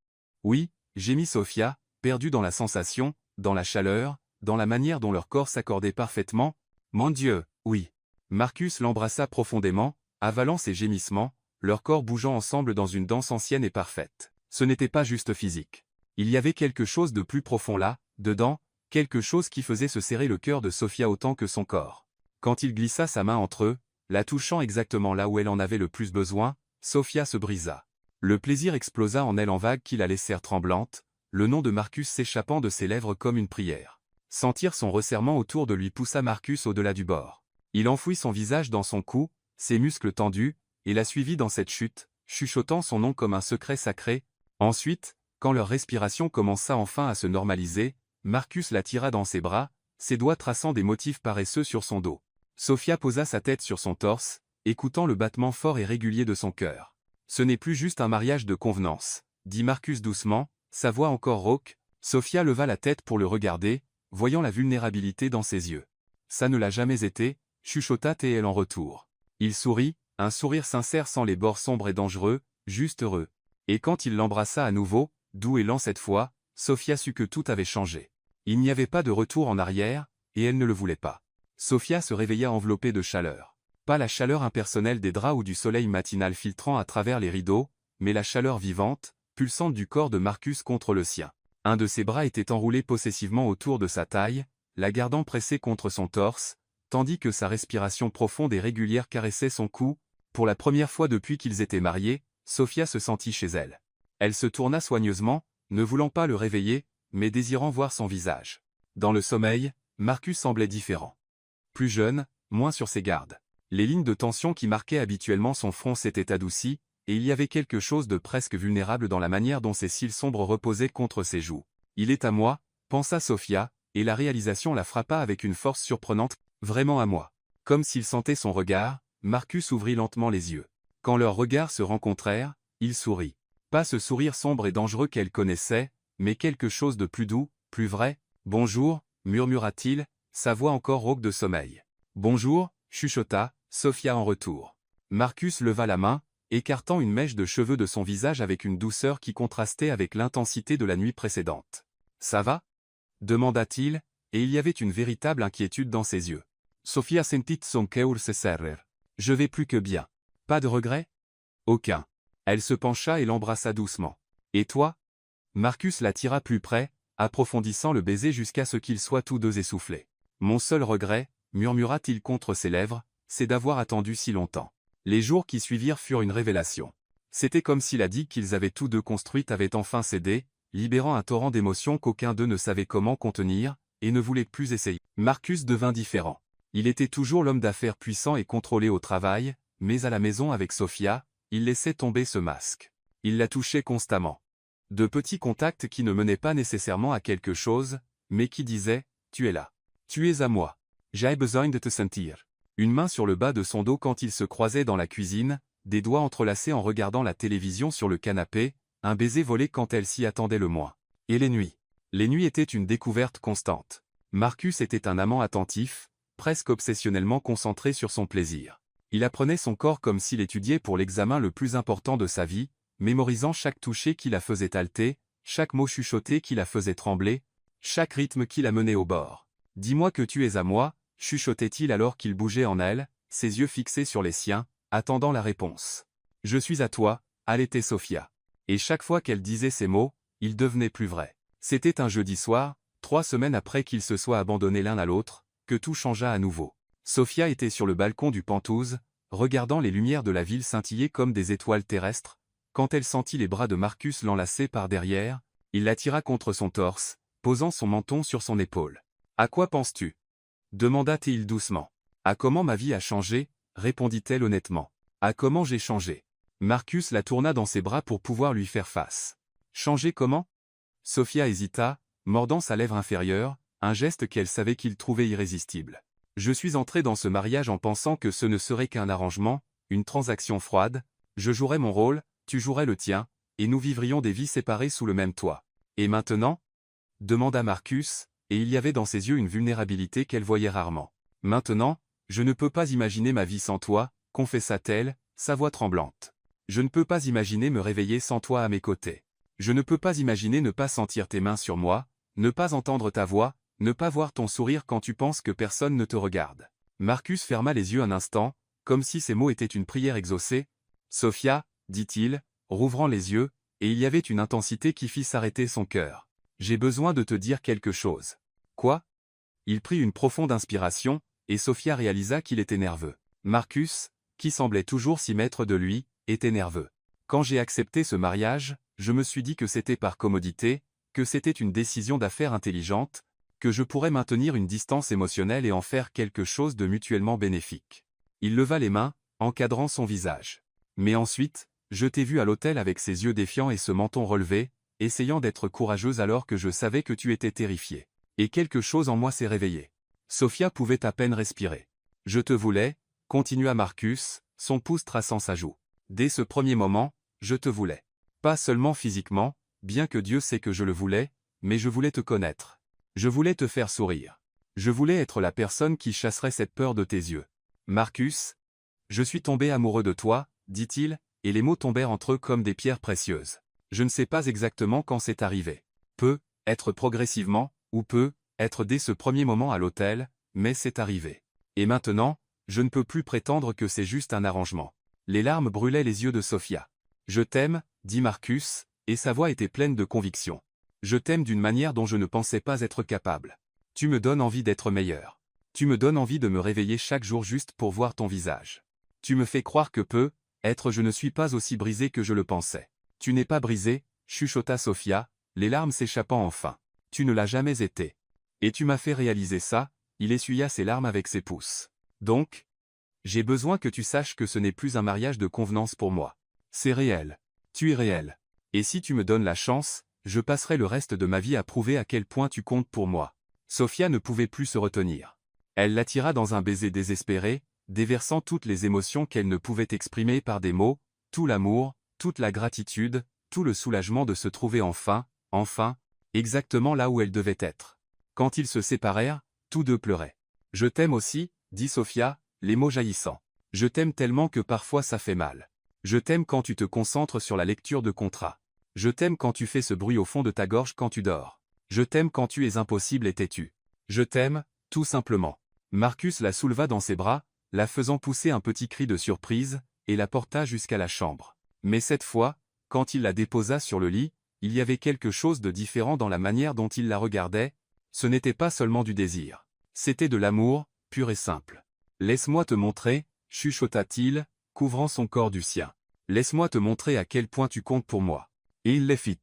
Oui, gémit Sophia, perdue dans la sensation, dans la chaleur, dans la manière dont leur corps s'accordait parfaitement. « Mon Dieu, oui. » Marcus l'embrassa profondément, avalant ses gémissements, leurs corps bougeant ensemble dans une danse ancienne et parfaite. Ce n'était pas juste physique. Il y avait quelque chose de plus profond là, dedans, quelque chose qui faisait se serrer le cœur de Sophia autant que son corps. Quand il glissa sa main entre eux, la touchant exactement là où elle en avait le plus besoin, Sophia se brisa. Le plaisir explosa en elle en vagues qui la laissèrent tremblante, le nom de Marcus s'échappant de ses lèvres comme une prière. Sentir son resserrement autour de lui poussa Marcus au-delà du bord. Il enfouit son visage dans son cou, ses muscles tendus, et la suivit dans cette chute, chuchotant son nom comme un secret sacré. Ensuite, quand leur respiration commença enfin à se normaliser, Marcus la tira dans ses bras, ses doigts traçant des motifs paresseux sur son dos. Sophia posa sa tête sur son torse, écoutant le battement fort et régulier de son cœur. « Ce n'est plus juste un mariage de convenance, » dit Marcus doucement, sa voix encore rauque. Sophia leva la tête pour le regarder, voyant la vulnérabilité dans ses yeux. « Ça ne l'a jamais été, » chuchota-t-elle en retour. Il sourit, un sourire sincère sans les bords sombres et dangereux, juste heureux. Et quand il l'embrassa à nouveau, doux et lent cette fois, Sophia sut que tout avait changé. Il n'y avait pas de retour en arrière, et elle ne le voulait pas. Sophia se réveilla enveloppée de chaleur. Pas la chaleur impersonnelle des draps ou du soleil matinal filtrant à travers les rideaux, mais la chaleur vivante, pulsante du corps de Marcus contre le sien. Un de ses bras était enroulé possessivement autour de sa taille, la gardant pressée contre son torse, tandis que sa respiration profonde et régulière caressait son cou. Pour la première fois depuis qu'ils étaient mariés, Sophia se sentit chez elle. Elle se tourna soigneusement, ne voulant pas le réveiller, mais désirant voir son visage. Dans le sommeil, Marcus semblait différent. Plus jeune, moins sur ses gardes. Les lignes de tension qui marquaient habituellement son front s'étaient adoucies, et il y avait quelque chose de presque vulnérable dans la manière dont ses cils sombres reposaient contre ses joues. « Il est à moi », pensa Sophia, et la réalisation la frappa avec une force surprenante. « Vraiment à moi. » Comme s'il sentait son regard, Marcus ouvrit lentement les yeux. Quand leurs regards se rencontrèrent, il sourit. Pas ce sourire sombre et dangereux qu'elle connaissait, mais quelque chose de plus doux, plus vrai. « Bonjour », murmura-t-il, sa voix encore rauque de sommeil. « Bonjour », chuchota Sophia en retour. Marcus leva la main, écartant une mèche de cheveux de son visage avec une douceur qui contrastait avec l'intensité de la nuit précédente. « Ça va » demanda-t-il, et il y avait une véritable inquiétude dans ses yeux. Sophia sentit son cœur se serrer. « Je vais plus que bien. Pas de regret » ? Aucun. Elle se pencha et l'embrassa doucement. « Et toi » Marcus la tira plus près, approfondissant le baiser jusqu'à ce qu'ils soient tous deux essoufflés. « Mon seul regret, » murmura-t-il contre ses lèvres, « c'est d'avoir attendu si longtemps. » Les jours qui suivirent furent une révélation. C'était comme si la digue qu'ils avaient tous deux construite avait enfin cédé, libérant un torrent d'émotions qu'aucun d'eux ne savait comment contenir, et ne voulait plus essayer. Marcus devint différent. Il était toujours l'homme d'affaires puissant et contrôlé au travail, mais à la maison avec Sophia, il laissait tomber ce masque. Il la touchait constamment. De petits contacts qui ne menaient pas nécessairement à quelque chose, mais qui disaient « Tu es là. Tu es à moi. J'ai besoin de te sentir ». Une main sur le bas de son dos quand ils se croisaient dans la cuisine, des doigts entrelacés en regardant la télévision sur le canapé, un baiser volé quand elle s'y attendait le moins. Et les nuits. Les nuits étaient une découverte constante. Marcus était un amant attentif, presque obsessionnellement concentré sur son plaisir. Il apprenait son corps comme s'il étudiait pour l'examen le plus important de sa vie, mémorisant chaque toucher qui la faisait halter, chaque mot chuchoté qui la faisait trembler, chaque rythme qui la menait au bord. « Dis-moi que tu es à moi », chuchotait-il alors qu'il bougeait en elle, ses yeux fixés sur les siens, attendant la réponse. « Je suis à toi », allaitait Sophia. Et chaque fois qu'elle disait ces mots, ils devenaient plus vrais. C'était un jeudi soir, 3 semaines après qu'ils se soient abandonnés l'un à l'autre, que tout changea à nouveau. Sophia était sur le balcon du Penthouse, regardant les lumières de la ville scintiller comme des étoiles terrestres. Quand elle sentit les bras de Marcus l'enlacer par derrière, il l'attira contre son torse, posant son menton sur son épaule. « À quoi penses-tu » demanda-t-il doucement. « À comment ma vie a changé » répondit-elle honnêtement. « À comment j'ai changé » Marcus la tourna dans ses bras pour pouvoir lui faire face. Changer comment? Sophia hésita, mordant sa lèvre inférieure, un geste qu'elle savait qu'il trouvait irrésistible. Je suis entré dans ce mariage en pensant que ce ne serait qu'un arrangement, une transaction froide, je jouerais mon rôle, tu jouerais le tien, et nous vivrions des vies séparées sous le même toit. Et maintenant? Demanda Marcus, et il y avait dans ses yeux une vulnérabilité qu'elle voyait rarement. Maintenant, je ne peux pas imaginer ma vie sans toi, confessa-t-elle, sa voix tremblante. Je ne peux pas imaginer me réveiller sans toi à mes côtés. Je ne peux pas imaginer ne pas sentir tes mains sur moi, ne pas entendre ta voix, ne pas voir ton sourire quand tu penses que personne ne te regarde. Marcus ferma les yeux un instant, comme si ces mots étaient une prière exaucée. Sophia, dit-il, rouvrant les yeux, et il y avait une intensité qui fit s'arrêter son cœur. J'ai besoin de te dire quelque chose. Quoi? Il prit une profonde inspiration, et Sophia réalisa qu'il était nerveux. Marcus, qui semblait toujours s'y mettre de lui, était nerveux. Quand j'ai accepté ce mariage, je me suis dit que c'était par commodité, que c'était une décision d'affaires intelligente, que je pourrais maintenir une distance émotionnelle et en faire quelque chose de mutuellement bénéfique. Il leva les mains, encadrant son visage. Mais ensuite, je t'ai vu à l'hôtel avec ses yeux défiants et ce menton relevé, essayant d'être courageuse alors que je savais que tu étais terrifiée. Et quelque chose en moi s'est réveillé. Sophia pouvait à peine respirer. Je te voulais, continua Marcus, son pouce traçant sa joue. Dès ce premier moment, je te voulais. Pas seulement physiquement, bien que Dieu sait que je le voulais, mais je voulais te connaître. Je voulais te faire sourire. Je voulais être la personne qui chasserait cette peur de tes yeux. Marcus, je suis tombé amoureux de toi, dit-il, et les mots tombèrent entre eux comme des pierres précieuses. Je ne sais pas exactement quand c'est arrivé. Peut être progressivement, ou peut être dès ce premier moment à l'hôtel, mais c'est arrivé. Et maintenant, je ne peux plus prétendre que c'est juste un arrangement. Les larmes brûlaient les yeux de Sophia. Je t'aime, dit Marcus, et sa voix était pleine de conviction. Je t'aime d'une manière dont je ne pensais pas être capable. Tu me donnes envie d'être meilleur. Tu me donnes envie de me réveiller chaque jour juste pour voir ton visage. Tu me fais croire que je ne suis pas aussi brisé que je le pensais. Tu n'es pas brisé, chuchota Sophia, les larmes s'échappant enfin. Tu ne l'as jamais été. Et tu m'as fait réaliser ça, il essuya ses larmes avec ses pouces. Donc, j'ai besoin que tu saches que ce n'est plus un mariage de convenance pour moi. C'est réel. Tu es réel. Et si tu me donnes la chance, je passerai le reste de ma vie à prouver à quel point tu comptes pour moi. Sophia ne pouvait plus se retenir. Elle l'attira dans un baiser désespéré, déversant toutes les émotions qu'elle ne pouvait exprimer par des mots, tout l'amour, toute la gratitude, tout le soulagement de se trouver enfin, exactement là où elle devait être. Quand ils se séparèrent, tous deux pleuraient. « Je t'aime aussi », dit Sophia, les mots jaillissant. « Je t'aime tellement que parfois ça fait mal. Je t'aime quand tu te concentres sur la lecture de contrats. Je t'aime quand tu fais ce bruit au fond de ta gorge quand tu dors. Je t'aime quand tu es impossible et têtu. Je t'aime, tout simplement. » Marcus la souleva dans ses bras, la faisant pousser un petit cri de surprise, et la porta jusqu'à la chambre. Mais cette fois, quand il la déposa sur le lit, il y avait quelque chose de différent dans la manière dont il la regardait. Ce n'était pas seulement du désir. C'était de l'amour, pur et simple. « Laisse-moi te montrer, » chuchota-t-il, couvrant son corps du sien. « Laisse-moi te montrer à quel point tu comptes pour moi. » Et il les fit.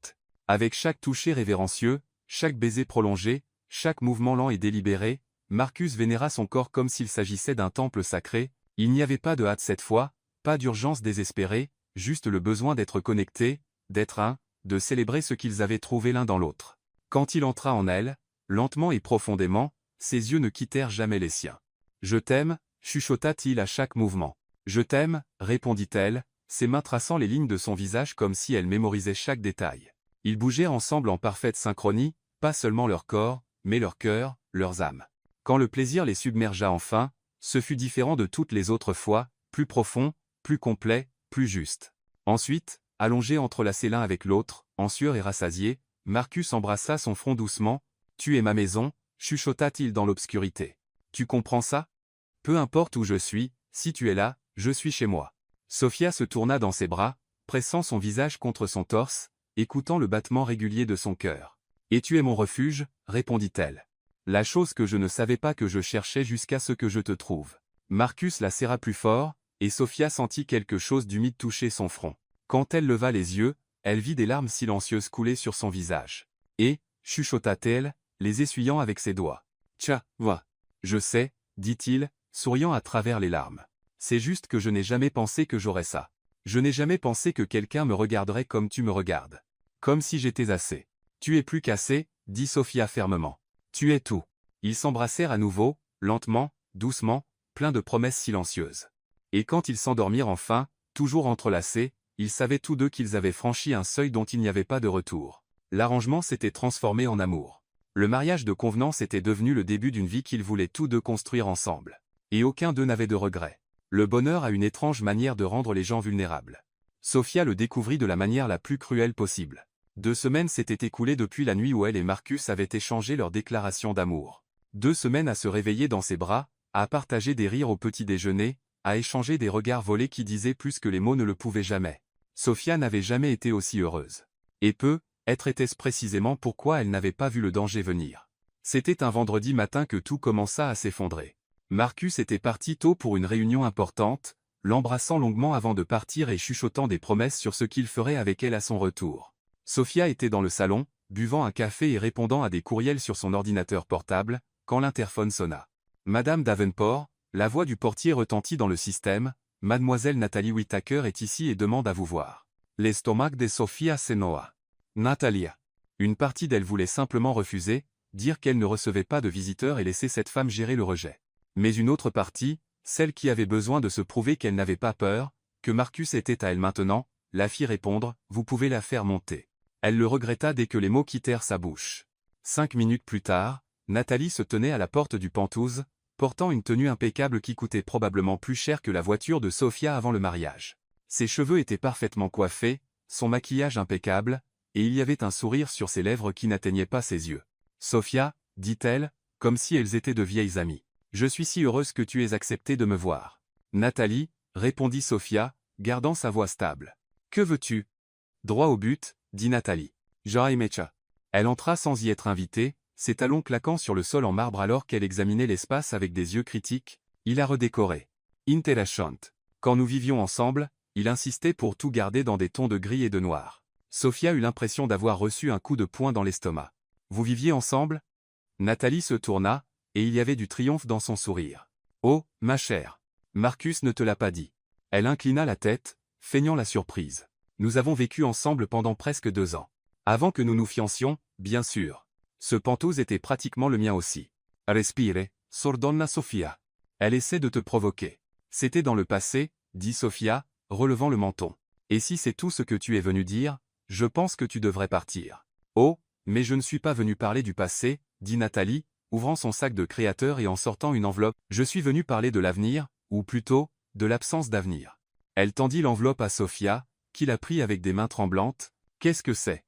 Avec chaque toucher révérencieux, chaque baiser prolongé, chaque mouvement lent et délibéré, Marcus vénéra son corps comme s'il s'agissait d'un temple sacré. Il n'y avait pas de hâte cette fois, pas d'urgence désespérée, juste le besoin d'être connecté, d'être un, de célébrer ce qu'ils avaient trouvé l'un dans l'autre. Quand il entra en elle, lentement et profondément, ses yeux ne quittèrent jamais les siens. « Je t'aime », chuchota-t-il à chaque mouvement. « Je t'aime », répondit-elle, ses mains traçant les lignes de son visage comme si elle mémorisait chaque détail. Ils bougèrent ensemble en parfaite synchronie, pas seulement leur corps, mais leur cœur, leurs âmes. Quand le plaisir les submergea enfin, ce fut différent de toutes les autres fois, plus profond, plus complet, plus juste. Ensuite, allongés entrelacés l'un avec l'autre, en sueur et rassasiés, Marcus embrassa son front doucement. « Tu es ma maison », chuchota-t-il dans l'obscurité. « Tu comprends ça? Peu importe où je suis, si tu es là, je suis chez moi. » Sophia se tourna dans ses bras, pressant son visage contre son torse, écoutant le battement régulier de son cœur. « Et tu es mon refuge », répondit-elle. « La chose que je ne savais pas que je cherchais jusqu'à ce que je te trouve. » Marcus la serra plus fort, et Sophia sentit quelque chose d'humide toucher son front. Quand elle leva les yeux, elle vit des larmes silencieuses couler sur son visage. Et, chuchota-t-elle, les essuyant avec ses doigts. « Tcha, va. Je sais, dit-il, souriant à travers les larmes. C'est juste que je n'ai jamais pensé que j'aurais ça. Je n'ai jamais pensé que quelqu'un me regarderait comme tu me regardes. Comme si j'étais assez. Tu es plus qu'assez, dit Sophia fermement. Tu es tout. Ils s'embrassèrent à nouveau, lentement, doucement, plein de promesses silencieuses. Et quand ils s'endormirent enfin, toujours entrelacés, ils savaient tous deux qu'ils avaient franchi un seuil dont il n'y avait pas de retour. L'arrangement s'était transformé en amour. Le mariage de convenance était devenu le début d'une vie qu'ils voulaient tous deux construire ensemble. Et aucun d'eux n'avait de regrets. Le bonheur a une étrange manière de rendre les gens vulnérables. Sophia le découvrit de la manière la plus cruelle possible. 2 semaines s'étaient écoulées depuis la nuit où elle et Marcus avaient échangé leur déclaration d'amour. 2 semaines à se réveiller dans ses bras, à partager des rires au petit déjeuner, à échanger des regards volés qui disaient plus que les mots ne le pouvaient jamais. Sophia n'avait jamais été aussi heureuse. Et être était-ce précisément pourquoi elle n'avait pas vu le danger venir. C'était un vendredi matin que tout commença à s'effondrer. Marcus était parti tôt pour une réunion importante, l'embrassant longuement avant de partir et chuchotant des promesses sur ce qu'il ferait avec elle à son retour. Sophia était dans le salon, buvant un café et répondant à des courriels sur son ordinateur portable, quand l'interphone sonna. Madame Davenport, la voix du portier retentit dans le système, Mademoiselle Nathalie Whittaker est ici et demande à vous voir. L'estomac de Sophia Senoa. Natalia. Une partie d'elle voulait simplement refuser, dire qu'elle ne recevait pas de visiteurs et laisser cette femme gérer le rejet. Mais une autre partie, celle qui avait besoin de se prouver qu'elle n'avait pas peur, que Marcus était à elle maintenant, la fit répondre, vous pouvez la faire monter. Elle le regretta dès que les mots quittèrent sa bouche. 5 minutes plus tard, Nathalie se tenait à la porte du Penthouse, portant une tenue impeccable qui coûtait probablement plus cher que la voiture de Sophia avant le mariage. Ses cheveux étaient parfaitement coiffés, son maquillage impeccable, et il y avait un sourire sur ses lèvres qui n'atteignait pas ses yeux. Sophia, dit-elle, comme si elles étaient de vieilles amies. Je suis si heureuse que tu aies accepté de me voir. Nathalie, répondit Sophia, gardant sa voix stable. Que veux-tu? Droit au but, dit Nathalie. Jorai Mecha. Elle entra sans y être invitée, ses talons claquant sur le sol en marbre alors qu'elle examinait l'espace avec des yeux critiques. Il a redécoré. Interessant. Quand nous vivions ensemble, il insistait pour tout garder dans des tons de gris et de noir. Sophia eut l'impression d'avoir reçu un coup de poing dans l'estomac. Vous viviez ensemble? Nathalie se tourna, et il y avait du triomphe dans son sourire. Oh, ma chère. Marcus ne te l'a pas dit. Elle inclina la tête, feignant la surprise. Nous avons vécu ensemble pendant presque 2 ans. Avant que nous nous fiancions, bien sûr. Ce Penthouse était pratiquement le mien aussi. Respire, sordonna Sophia. Elle essaie de te provoquer. C'était dans le passé, dit Sophia, relevant le menton. Et si c'est tout ce que tu es venu dire, je pense que tu devrais partir. Oh, mais je ne suis pas venu parler du passé, dit Nathalie, ouvrant son sac de créateur et en sortant une enveloppe. Je suis venu parler de l'avenir, ou plutôt, de l'absence d'avenir. Elle tendit l'enveloppe à Sophia, qui la prit avec des mains tremblantes. Qu'est-ce que c'est?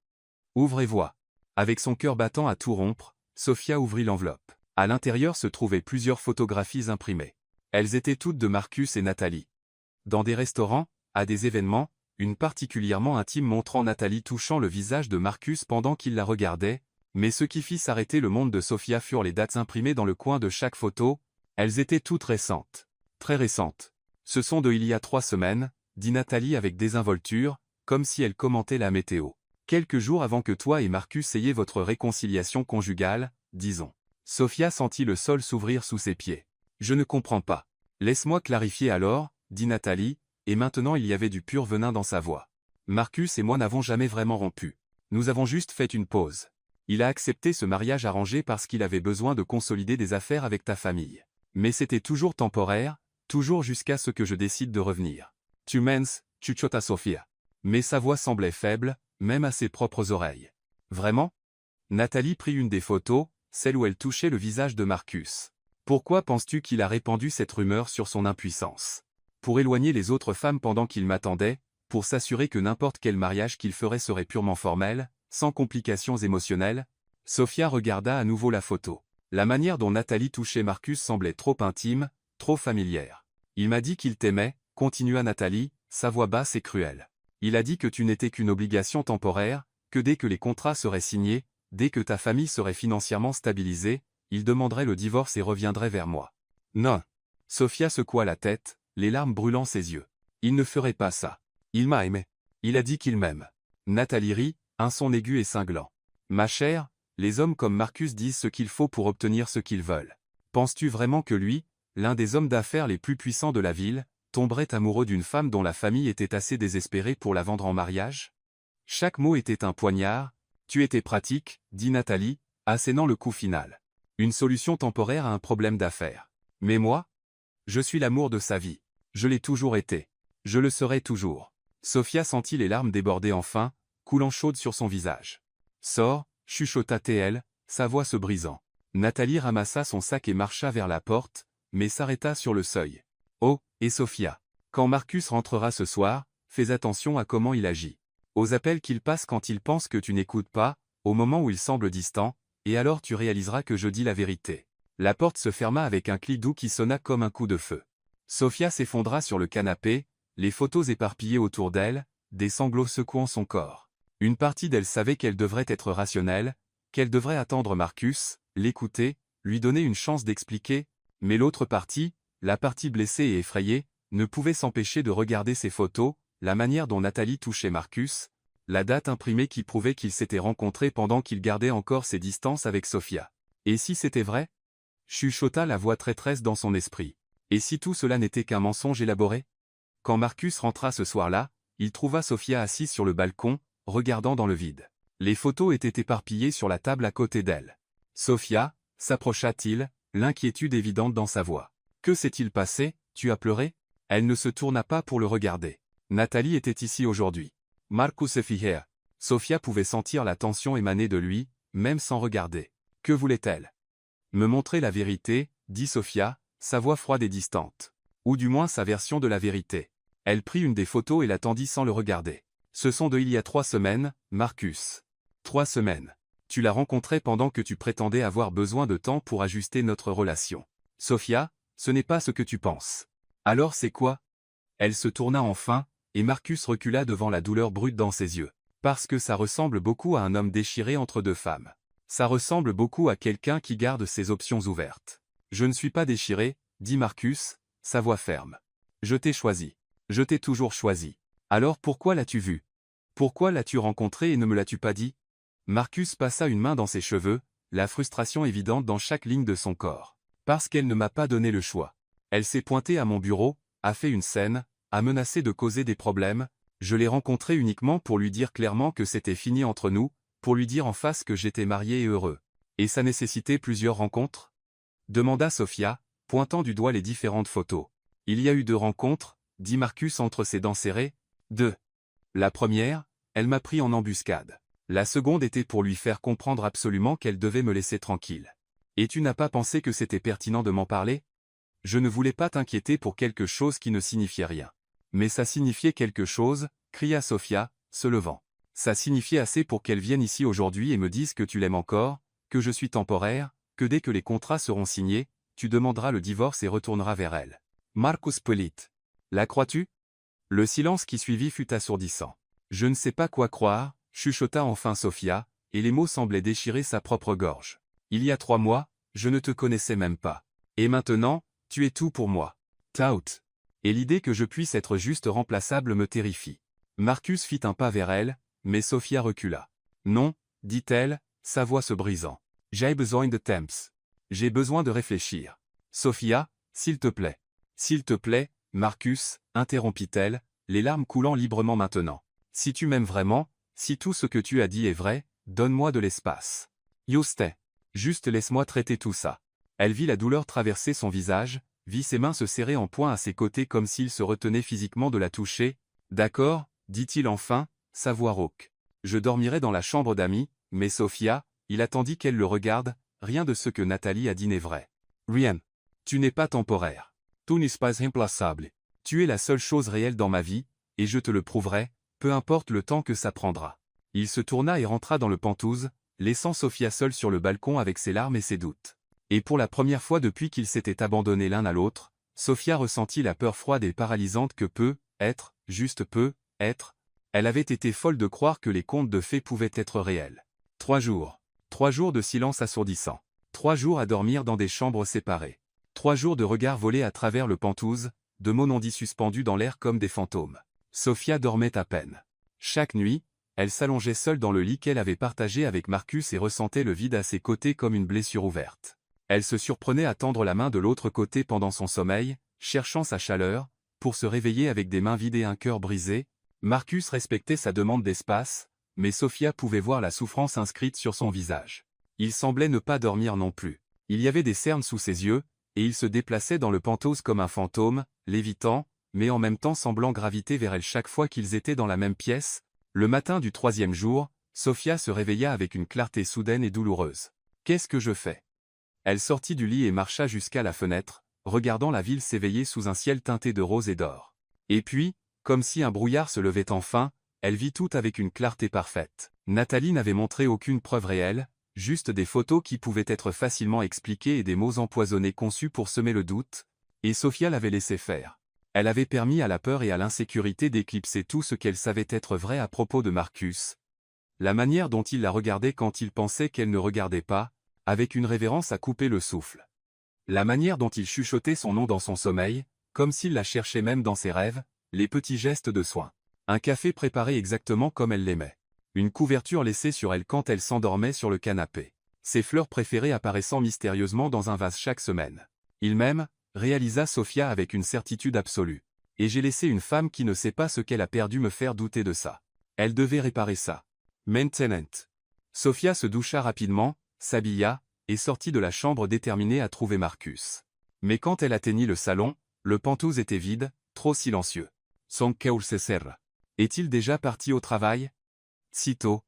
Ouvre et vois. Avec son cœur battant à tout rompre, Sophia ouvrit l'enveloppe. À l'intérieur se trouvaient plusieurs photographies imprimées. Elles étaient toutes de Marcus et Nathalie. Dans des restaurants, à des événements, une particulièrement intime montrant Nathalie touchant le visage de Marcus pendant qu'il la regardait, mais ce qui fit s'arrêter le monde de Sophia furent les dates imprimées dans le coin de chaque photo. Elles étaient toutes récentes. Très récentes. Ce sont de il y a 3 semaines, dit Nathalie avec désinvolture, comme si elle commentait la météo. Quelques jours avant que toi et Marcus ayez votre réconciliation conjugale, disons. Sophia sentit le sol s'ouvrir sous ses pieds. Je ne comprends pas. Laisse-moi clarifier alors, dit Nathalie, et maintenant il y avait du pur venin dans sa voix. Marcus et moi n'avons jamais vraiment rompu. Nous avons juste fait une pause. Il a accepté ce mariage arrangé parce qu'il avait besoin de consolider des affaires avec ta famille. Mais c'était toujours temporaire, toujours jusqu'à ce que je décide de revenir. Tu mens, chuchota Sophia. Mais sa voix semblait faible, même à ses propres oreilles. Vraiment? Nathalie prit une des photos, celle où elle touchait le visage de Marcus. Pourquoi penses-tu qu'il a répandu cette rumeur sur son impuissance? Pour éloigner les autres femmes pendant qu'il m'attendait, pour s'assurer que n'importe quel mariage qu'il ferait serait purement formel, sans complications émotionnelles? Sophia regarda à nouveau la photo. La manière dont Nathalie touchait Marcus semblait trop intime, trop familière. Il m'a dit qu'il t'aimait, continua Nathalie, sa voix basse et cruelle. Il a dit que tu n'étais qu'une obligation temporaire, que dès que les contrats seraient signés, dès que ta famille serait financièrement stabilisée, il demanderait le divorce et reviendrait vers moi. Non. Sophia secoua la tête, les larmes brûlant ses yeux. Il ne ferait pas ça. Il m'a aimé. Il a dit qu'il m'aime. Nathalie rit, un son aigu et cinglant. Ma chère, les hommes comme Marcus disent ce qu'il faut pour obtenir ce qu'ils veulent. Penses-tu vraiment que lui, l'un des hommes d'affaires les plus puissants de la ville, tomberait amoureux d'une femme dont la famille était assez désespérée pour la vendre en mariage? Chaque mot était un poignard. Tu étais pratique, dit Nathalie, assénant le coup final. Une solution temporaire à un problème d'affaires. Mais moi? Je suis l'amour de sa vie. Je l'ai toujours été. Je le serai toujours. Sophia sentit les larmes déborder enfin, coulant chaudes sur son visage. Sors, chuchota TL, sa voix se brisant. Nathalie ramassa son sac et marcha vers la porte, mais s'arrêta sur le seuil. Oh, et Sophia. Quand Marcus rentrera ce soir, fais attention à comment il agit. Aux appels qu'il passe quand il pense que tu n'écoutes pas, au moment où il semble distant, et alors tu réaliseras que je dis la vérité. La porte se ferma avec un clic doux qui sonna comme un coup de feu. Sophia s'effondra sur le canapé, les photos éparpillées autour d'elle, des sanglots secouant son corps. Une partie d'elle savait qu'elle devrait être rationnelle, qu'elle devrait attendre Marcus, l'écouter, lui donner une chance d'expliquer, mais l'autre partie, la partie blessée et effrayée, ne pouvait s'empêcher de regarder ces photos, la manière dont Nathalie touchait Marcus, la date imprimée qui prouvait qu'ils s'étaient rencontrés pendant qu'il gardait encore ses distances avec Sophia. Et si c'était vrai? Chuchota la voix traîtresse dans son esprit. Et si tout cela n'était qu'un mensonge élaboré? Quand Marcus rentra ce soir-là, il trouva Sophia assise sur le balcon, regardant dans le vide. Les photos étaient éparpillées sur la table à côté d'elle. Sophia, s'approcha-t-il, l'inquiétude évidente dans sa voix. Que s'est-il passé? Tu as pleuré? Elle ne se tourna pas pour le regarder. Nathalie était ici aujourd'hui. Marcus est here. Sophia pouvait sentir la tension émaner de lui, même sans regarder. Que voulait-elle? Me montrer la vérité, dit Sophia, sa voix froide et distante. Ou du moins sa version de la vérité. Elle prit une des photos et l'attendit sans le regarder. Ce sont de il y a 3 semaines, Marcus. 3 semaines. Tu l'as rencontré pendant que tu prétendais avoir besoin de temps pour ajuster notre relation. Sophia, ce n'est pas ce que tu penses. Alors c'est quoi? Elle se tourna enfin, et Marcus recula devant la douleur brute dans ses yeux. Parce que ça ressemble beaucoup à un homme déchiré entre 2 femmes. Ça ressemble beaucoup à quelqu'un qui garde ses options ouvertes. Je ne suis pas déchiré, dit Marcus, sa voix ferme. Je t'ai choisi. Je t'ai toujours choisi. Alors pourquoi l'as-tu vu? Pourquoi l'as-tu rencontré et ne me l'as-tu pas dit? Marcus passa une main dans ses cheveux, la frustration évidente dans chaque ligne de son corps. Parce qu'elle ne m'a pas donné le choix. Elle s'est pointée à mon bureau, a fait une scène, a menacé de causer des problèmes. Je l'ai rencontrée uniquement pour lui dire clairement que c'était fini entre nous, pour lui dire en face que j'étais marié et heureux. Et ça nécessitait plusieurs rencontres? Demanda Sophia, pointant du doigt les différentes photos. Il y a eu 2 rencontres, dit Marcus entre ses dents serrées. 2. La première, elle m'a pris en embuscade. La seconde était pour lui faire comprendre absolument qu'elle devait me laisser tranquille. Et tu n'as pas pensé que c'était pertinent de m'en parler? Je ne voulais pas t'inquiéter pour quelque chose qui ne signifiait rien. Mais ça signifiait quelque chose, cria Sophia, se levant. Ça signifiait assez pour qu'elle vienne ici aujourd'hui et me dise que tu l'aimes encore, que je suis temporaire, que dès que les contrats seront signés, tu demanderas le divorce et retourneras vers elle. Marcus Polit. La crois-tu? Le silence qui suivit fut assourdissant. Je ne sais pas quoi croire, chuchota enfin Sophia, et les mots semblaient déchirer sa propre gorge. Il y a 3 mois, je ne te connaissais même pas. Et maintenant, tu es tout pour moi. Tout. Et l'idée que je puisse être juste remplaçable me terrifie. Marcus fit un pas vers elle, mais Sophia recula. Non, dit-elle, sa voix se brisant. J'ai besoin de temps. J'ai besoin de réfléchir. Sophia, s'il te plaît. S'il te plaît, Marcus, interrompit-elle, les larmes coulant librement maintenant. Si tu m'aimes vraiment, si tout ce que tu as dit est vrai, donne-moi de l'espace. Juste. Juste laisse-moi traiter tout ça. Elle vit la douleur traverser son visage, vit ses mains se serrer en poing à ses côtés comme s'il se retenait physiquement de la toucher. D'accord, dit-il enfin, sa voix rauque. Je dormirai dans la chambre d'amis, mais Sophia, il attendit qu'elle le regarde, rien de ce que Nathalie a dit n'est vrai. Rien. Tu n'es pas temporaire. Tu n'es pas remplaçable. Tu es la seule chose réelle dans ma vie, et je te le prouverai, peu importe le temps que ça prendra. Il se tourna et rentra dans le penthouse, laissant Sophia seule sur le balcon avec ses larmes et ses doutes. Et pour la première fois depuis qu'ils s'étaient abandonnés l'un à l'autre, Sophia ressentit la peur froide et paralysante que peut être, juste peut être. Elle avait été folle de croire que les contes de fées pouvaient être réels. 3 jours. 3 jours de silence assourdissant. 3 jours à dormir dans des chambres séparées. 3 jours de regards volés à travers le penthouse, de mots non dits suspendus dans l'air comme des fantômes. Sophia dormait à peine. Chaque nuit, elle s'allongeait seule dans le lit qu'elle avait partagé avec Marcus et ressentait le vide à ses côtés comme une blessure ouverte. Elle se surprenait à tendre la main de l'autre côté pendant son sommeil, cherchant sa chaleur, pour se réveiller avec des mains vides et un cœur brisé. Marcus respectait sa demande d'espace, mais Sophia pouvait voir la souffrance inscrite sur son visage. Il semblait ne pas dormir non plus. Il y avait des cernes sous ses yeux, et il se déplaçait dans le penthouse comme un fantôme, lévitant, mais en même temps semblant graviter vers elle chaque fois qu'ils étaient dans la même pièce. Le matin du 3e jour, Sophia se réveilla avec une clarté soudaine et douloureuse. « Qu'est-ce que je fais ?» Elle sortit du lit et marcha jusqu'à la fenêtre, regardant la ville s'éveiller sous un ciel teinté de rose et d'or. Et puis, comme si un brouillard se levait enfin, elle vit tout avec une clarté parfaite. Nathalie n'avait montré aucune preuve réelle, juste des photos qui pouvaient être facilement expliquées et des mots empoisonnés conçus pour semer le doute, et Sophia l'avait laissé faire. Elle avait permis à la peur et à l'insécurité d'éclipser tout ce qu'elle savait être vrai à propos de Marcus. La manière dont il la regardait quand il pensait qu'elle ne regardait pas, avec une révérence à couper le souffle. La manière dont il chuchotait son nom dans son sommeil, comme s'il la cherchait même dans ses rêves, les petits gestes de soin. Un café préparé exactement comme elle l'aimait. Une couverture laissée sur elle quand elle s'endormait sur le canapé. Ses fleurs préférées apparaissant mystérieusement dans un vase chaque semaine. Il m'aime, réalisa Sophia avec une certitude absolue. Et j'ai laissé une femme qui ne sait pas ce qu'elle a perdu me faire douter de ça. Elle devait réparer ça. Maintenant. Sophia se doucha rapidement, s'habilla, et sortit de la chambre déterminée à trouver Marcus. Mais quand elle atteignit le salon, le penthouse était vide, trop silencieux. Son cœur se serra. Est-il déjà parti au travail? Sitôt.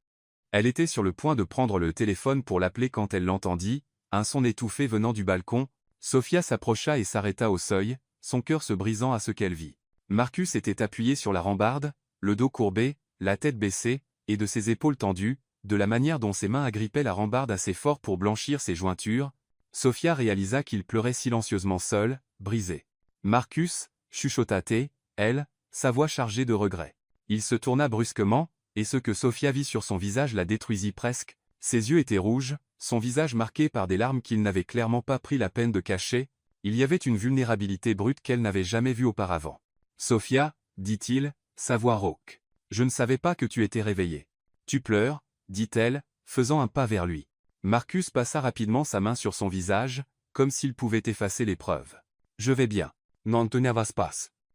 Elle était sur le point de prendre le téléphone pour l'appeler quand elle l'entendit, un son étouffé venant du balcon. Sophia s'approcha et s'arrêta au seuil, son cœur se brisant à ce qu'elle vit. Marcus était appuyé sur la rambarde, le dos courbé, la tête baissée, et de ses épaules tendues, de la manière dont ses mains agrippaient la rambarde assez fort pour blanchir ses jointures, Sophia réalisa qu'il pleurait silencieusement seul, brisé. Marcus, chuchota-t-elle, elle, sa voix chargée de regret. Il se tourna brusquement, et ce que Sophia vit sur son visage la détruisit presque. Ses yeux étaient rouges, son visage marqué par des larmes qu'il n'avait clairement pas pris la peine de cacher. Il y avait une vulnérabilité brute qu'elle n'avait jamais vue auparavant. « Sophia, dit-il, sa voix rauque. Je ne savais pas que tu étais réveillée. Tu pleures, dit-elle, faisant un pas vers lui. Marcus passa rapidement sa main sur son visage, comme s'il pouvait effacer l'épreuve. « Je vais bien. Non te nervas pas. »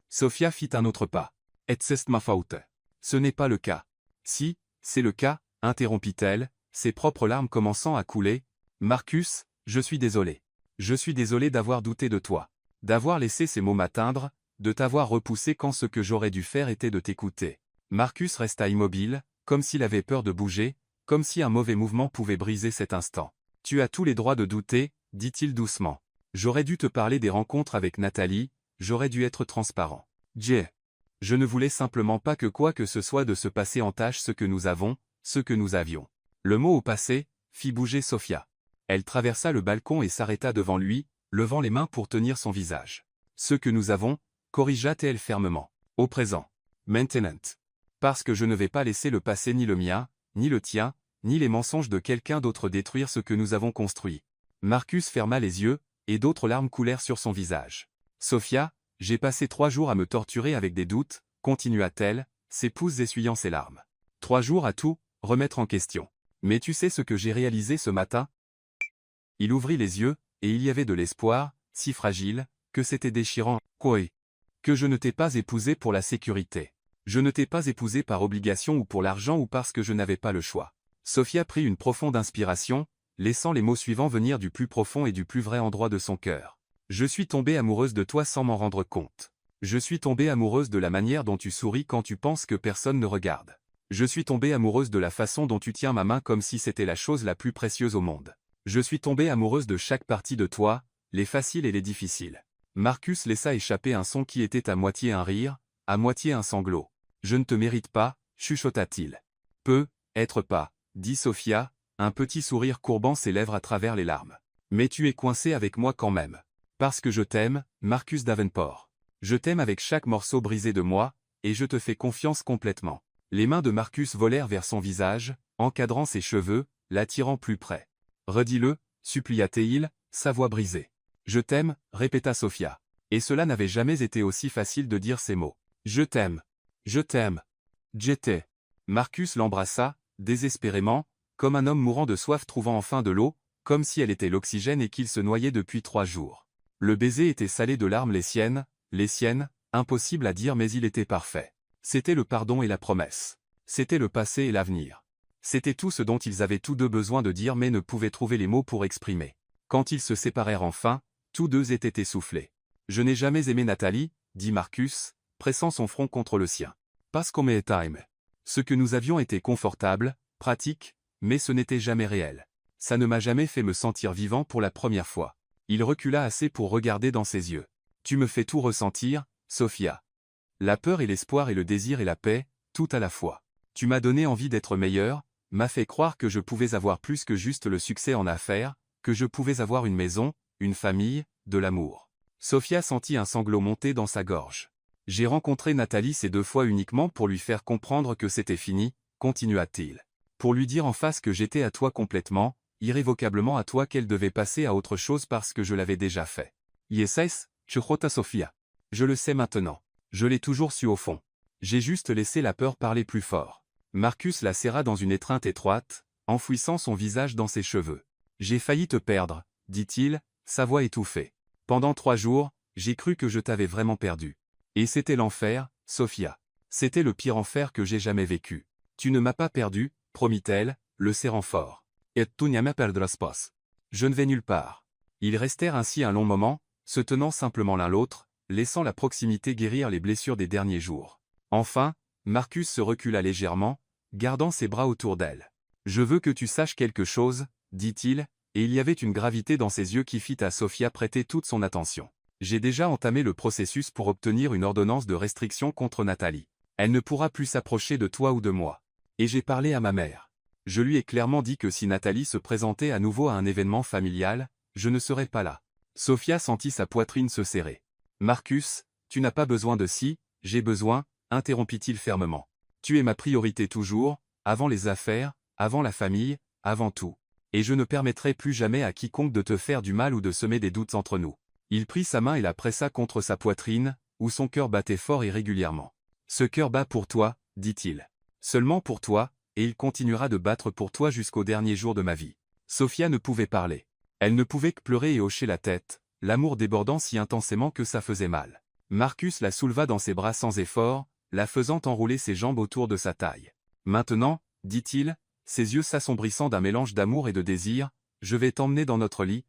Sophia fit un autre pas. « Et c'est ma faute. » Ce n'est pas le cas. « Si, c'est le cas, interrompit-elle, ses propres larmes commençant à couler. « Marcus, je suis désolé. Je suis désolé d'avoir douté de toi. D'avoir laissé ces mots m'atteindre, de t'avoir repoussé quand ce que j'aurais dû faire était de t'écouter. » Marcus resta immobile, comme s'il avait peur de bouger, comme si un mauvais mouvement pouvait briser cet instant. « Tu as tous les droits de douter, dit-il doucement. J'aurais dû te parler des rencontres avec Nathalie, j'aurais dû être transparent. Je ne voulais simplement pas que quoi que ce soit de se passer entache ce que nous avons, ce que nous avions. » Le mot au passé fit bouger Sophia. Elle traversa le balcon et s'arrêta devant lui, levant les mains pour tenir son visage. « Ce que nous avons, corrigea-t-elle fermement. Au présent. Maintenant. Parce que je ne vais pas laisser le passé ni le mien, ni le tien, ni les mensonges de quelqu'un d'autre détruire ce que nous avons construit. » Marcus ferma les yeux, et d'autres larmes coulèrent sur son visage. « Sophia, j'ai passé 3 jours à me torturer avec des doutes, continua-t-elle, ses pouces essuyant ses larmes. 3 jours à tout remettre en question. Mais tu sais ce que j'ai réalisé ce matin? » Il ouvrit les yeux, et il y avait de l'espoir, si fragile, que c'était déchirant. « Quoi? Que je ne t'ai pas épousé pour la sécurité. Je ne t'ai pas épousé par obligation ou pour l'argent ou parce que je n'avais pas le choix. » Sophia prit une profonde inspiration, laissant les mots suivants venir du plus profond et du plus vrai endroit de son cœur. « Je suis tombée amoureuse de toi sans m'en rendre compte. Je suis tombée amoureuse de la manière dont tu souris quand tu penses que personne ne regarde. Je suis tombée amoureuse de la façon dont tu tiens ma main comme si c'était la chose la plus précieuse au monde. Je suis tombée amoureuse de chaque partie de toi, les faciles et les difficiles. » Marcus laissa échapper un son qui était à moitié un rire, à moitié un sanglot. « Je ne te mérite pas, chuchota-t-il. »« Être pas, dit Sophia, un petit sourire courbant ses lèvres à travers les larmes. Mais tu es coincé avec moi quand même. Parce que je t'aime, Marcus Davenport. Je t'aime avec chaque morceau brisé de moi, et je te fais confiance complètement. » Les mains de Marcus volèrent vers son visage, encadrant ses cheveux, l'attirant plus près. « Redis-le, supplia-t-il, sa voix brisée. »« Je t'aime, répéta Sophia. Et cela n'avait jamais été aussi facile de dire ces mots. « Je t'aime. Je t'aime. » J'étais. Marcus l'embrassa, désespérément, comme un homme mourant de soif trouvant enfin de l'eau, comme si elle était l'oxygène et qu'il se noyait depuis 3 jours. Le baiser était salé de larmes les siennes, Impossible à dire mais il était parfait. C'était le pardon et la promesse. C'était le passé et l'avenir. C'était tout ce dont ils avaient tous deux besoin de dire mais ne pouvaient trouver les mots pour exprimer. Quand ils se séparèrent enfin, tous deux étaient essoufflés. « Je n'ai jamais aimé Nathalie, dit Marcus, pressant son front contre le sien. Parce qu'on m'est time. Ce que nous avions était confortable, pratique, mais ce n'était jamais réel. Ça ne m'a jamais fait me sentir vivant pour la première fois. » Il recula assez pour regarder dans ses yeux. « Tu me fais tout ressentir, Sophia. La peur et l'espoir et le désir et la paix, tout à la fois. Tu m'as donné envie d'être meilleur, m'as fait croire que je pouvais avoir plus que juste le succès en affaires, que je pouvais avoir une maison, une famille, de l'amour. » Sophia sentit un sanglot monter dans sa gorge. « J'ai rencontré Nathalie ces 2 fois uniquement pour lui faire comprendre que c'était fini, continua-t-il. Pour lui dire en face que j'étais à toi complètement, irrévocablement à toi qu'elle devait passer à autre chose parce que je l'avais déjà fait. Yeses, churota Sophia. Je le sais maintenant. Je l'ai toujours su au fond. J'ai juste laissé la peur parler plus fort. » Marcus la serra dans une étreinte étroite, enfouissant son visage dans ses cheveux. « J'ai failli te perdre, dit-il, sa voix étouffée. Pendant 3 jours, j'ai cru que je t'avais vraiment perdu. Et c'était l'enfer, Sophia. C'était le pire enfer que j'ai jamais vécu. Tu ne m'as pas perdu, promit-elle, le serrant fort. Et tu ne me perdras pas. Je ne vais nulle part. » Ils restèrent ainsi un long moment, se tenant simplement l'un l'autre, laissant la proximité guérir les blessures des derniers jours. Enfin, Marcus se recula légèrement, gardant ses bras autour d'elle. « Je veux que tu saches quelque chose, dit-il, et il y avait une gravité dans ses yeux qui fit à Sophia prêter toute son attention. J'ai déjà entamé le processus pour obtenir une ordonnance de restriction contre Nathalie. Elle ne pourra plus s'approcher de toi ou de moi. Et j'ai parlé à ma mère. Je lui ai clairement dit que si Nathalie se présentait à nouveau à un événement familial, je ne serais pas là. » Sophia sentit sa poitrine se serrer. « Marcus, tu n'as pas besoin de si, j'ai besoin, interrompit-il fermement. Tu es ma priorité toujours, avant les affaires, avant la famille, avant tout. Et je ne permettrai plus jamais à quiconque de te faire du mal ou de semer des doutes entre nous. » Il prit sa main et la pressa contre sa poitrine, où son cœur battait fort et régulièrement. « Ce cœur bat pour toi, dit-il. Seulement pour toi, et il continuera de battre pour toi jusqu'au dernier jour de ma vie. » Sophia ne pouvait parler. Elle ne pouvait que pleurer et hocher la tête, l'amour débordant si intensément que ça faisait mal. Marcus la souleva dans ses bras sans effort, la faisant enrouler ses jambes autour de sa taille. « Maintenant, dit-il, ses yeux s'assombrissant d'un mélange d'amour et de désir, je vais t'emmener dans notre lit,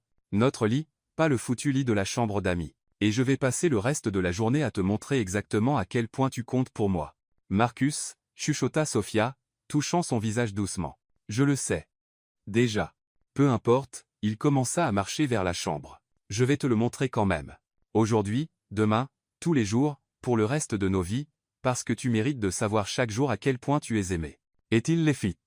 pas le foutu lit de la chambre d'amis. Et je vais passer le reste de la journée à te montrer exactement à quel point tu comptes pour moi. » Marcus, chuchota Sophia, touchant son visage doucement. « Je le sais. Déjà. » Peu importe, il commença à marcher vers la chambre. « Je vais te le montrer quand même. Aujourd'hui, demain, tous les jours, pour le reste de nos vies, parce que tu mérites de savoir chaque jour à quel point tu es aimé. » Et il les fit.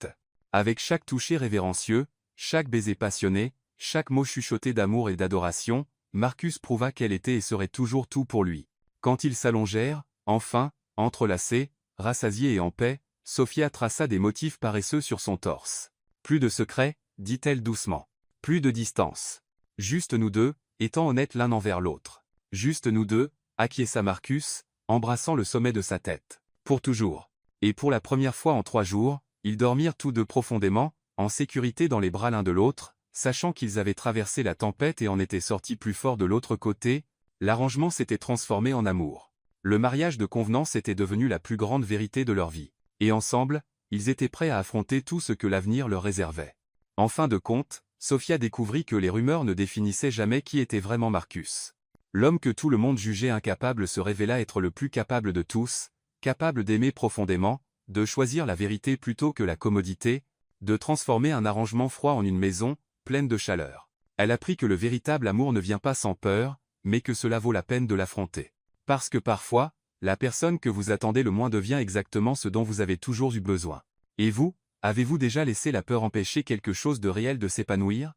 Avec chaque toucher révérencieux, chaque baiser passionné, chaque mot chuchoté d'amour et d'adoration, Marcus prouva qu'elle était et serait toujours tout pour lui. Quand ils s'allongèrent, enfin, entrelacés, rassasiés et en paix, Sophia traça des motifs paresseux sur son torse. « Plus de secrets, dit-elle doucement. Plus de distance. Juste nous deux, étant honnêtes l'un envers l'autre. Juste nous deux, acquiesça Marcus, embrassant le sommet de sa tête. Pour toujours. » Et pour la première fois en 3 jours, ils dormirent tous deux profondément, en sécurité dans les bras l'un de l'autre, sachant qu'ils avaient traversé la tempête et en étaient sortis plus forts de l'autre côté. L'arrangement s'était transformé en amour. Le mariage de convenance était devenu la plus grande vérité de leur vie. Et ensemble, ils étaient prêts à affronter tout ce que l'avenir leur réservait. En fin de compte, Sophia découvrit que les rumeurs ne définissaient jamais qui était vraiment Marcus. L'homme que tout le monde jugeait incapable se révéla être le plus capable de tous, capable d'aimer profondément, de choisir la vérité plutôt que la commodité, de transformer un arrangement froid en une maison, pleine de chaleur. Elle apprit que le véritable amour ne vient pas sans peur, mais que cela vaut la peine de l'affronter. Parce que parfois, la personne que vous attendez le moins devient exactement ce dont vous avez toujours eu besoin. Et vous, avez-vous déjà laissé la peur empêcher quelque chose de réel de s'épanouir?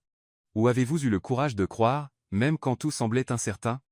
Ou avez-vous eu le courage de croire, même quand tout semblait incertain?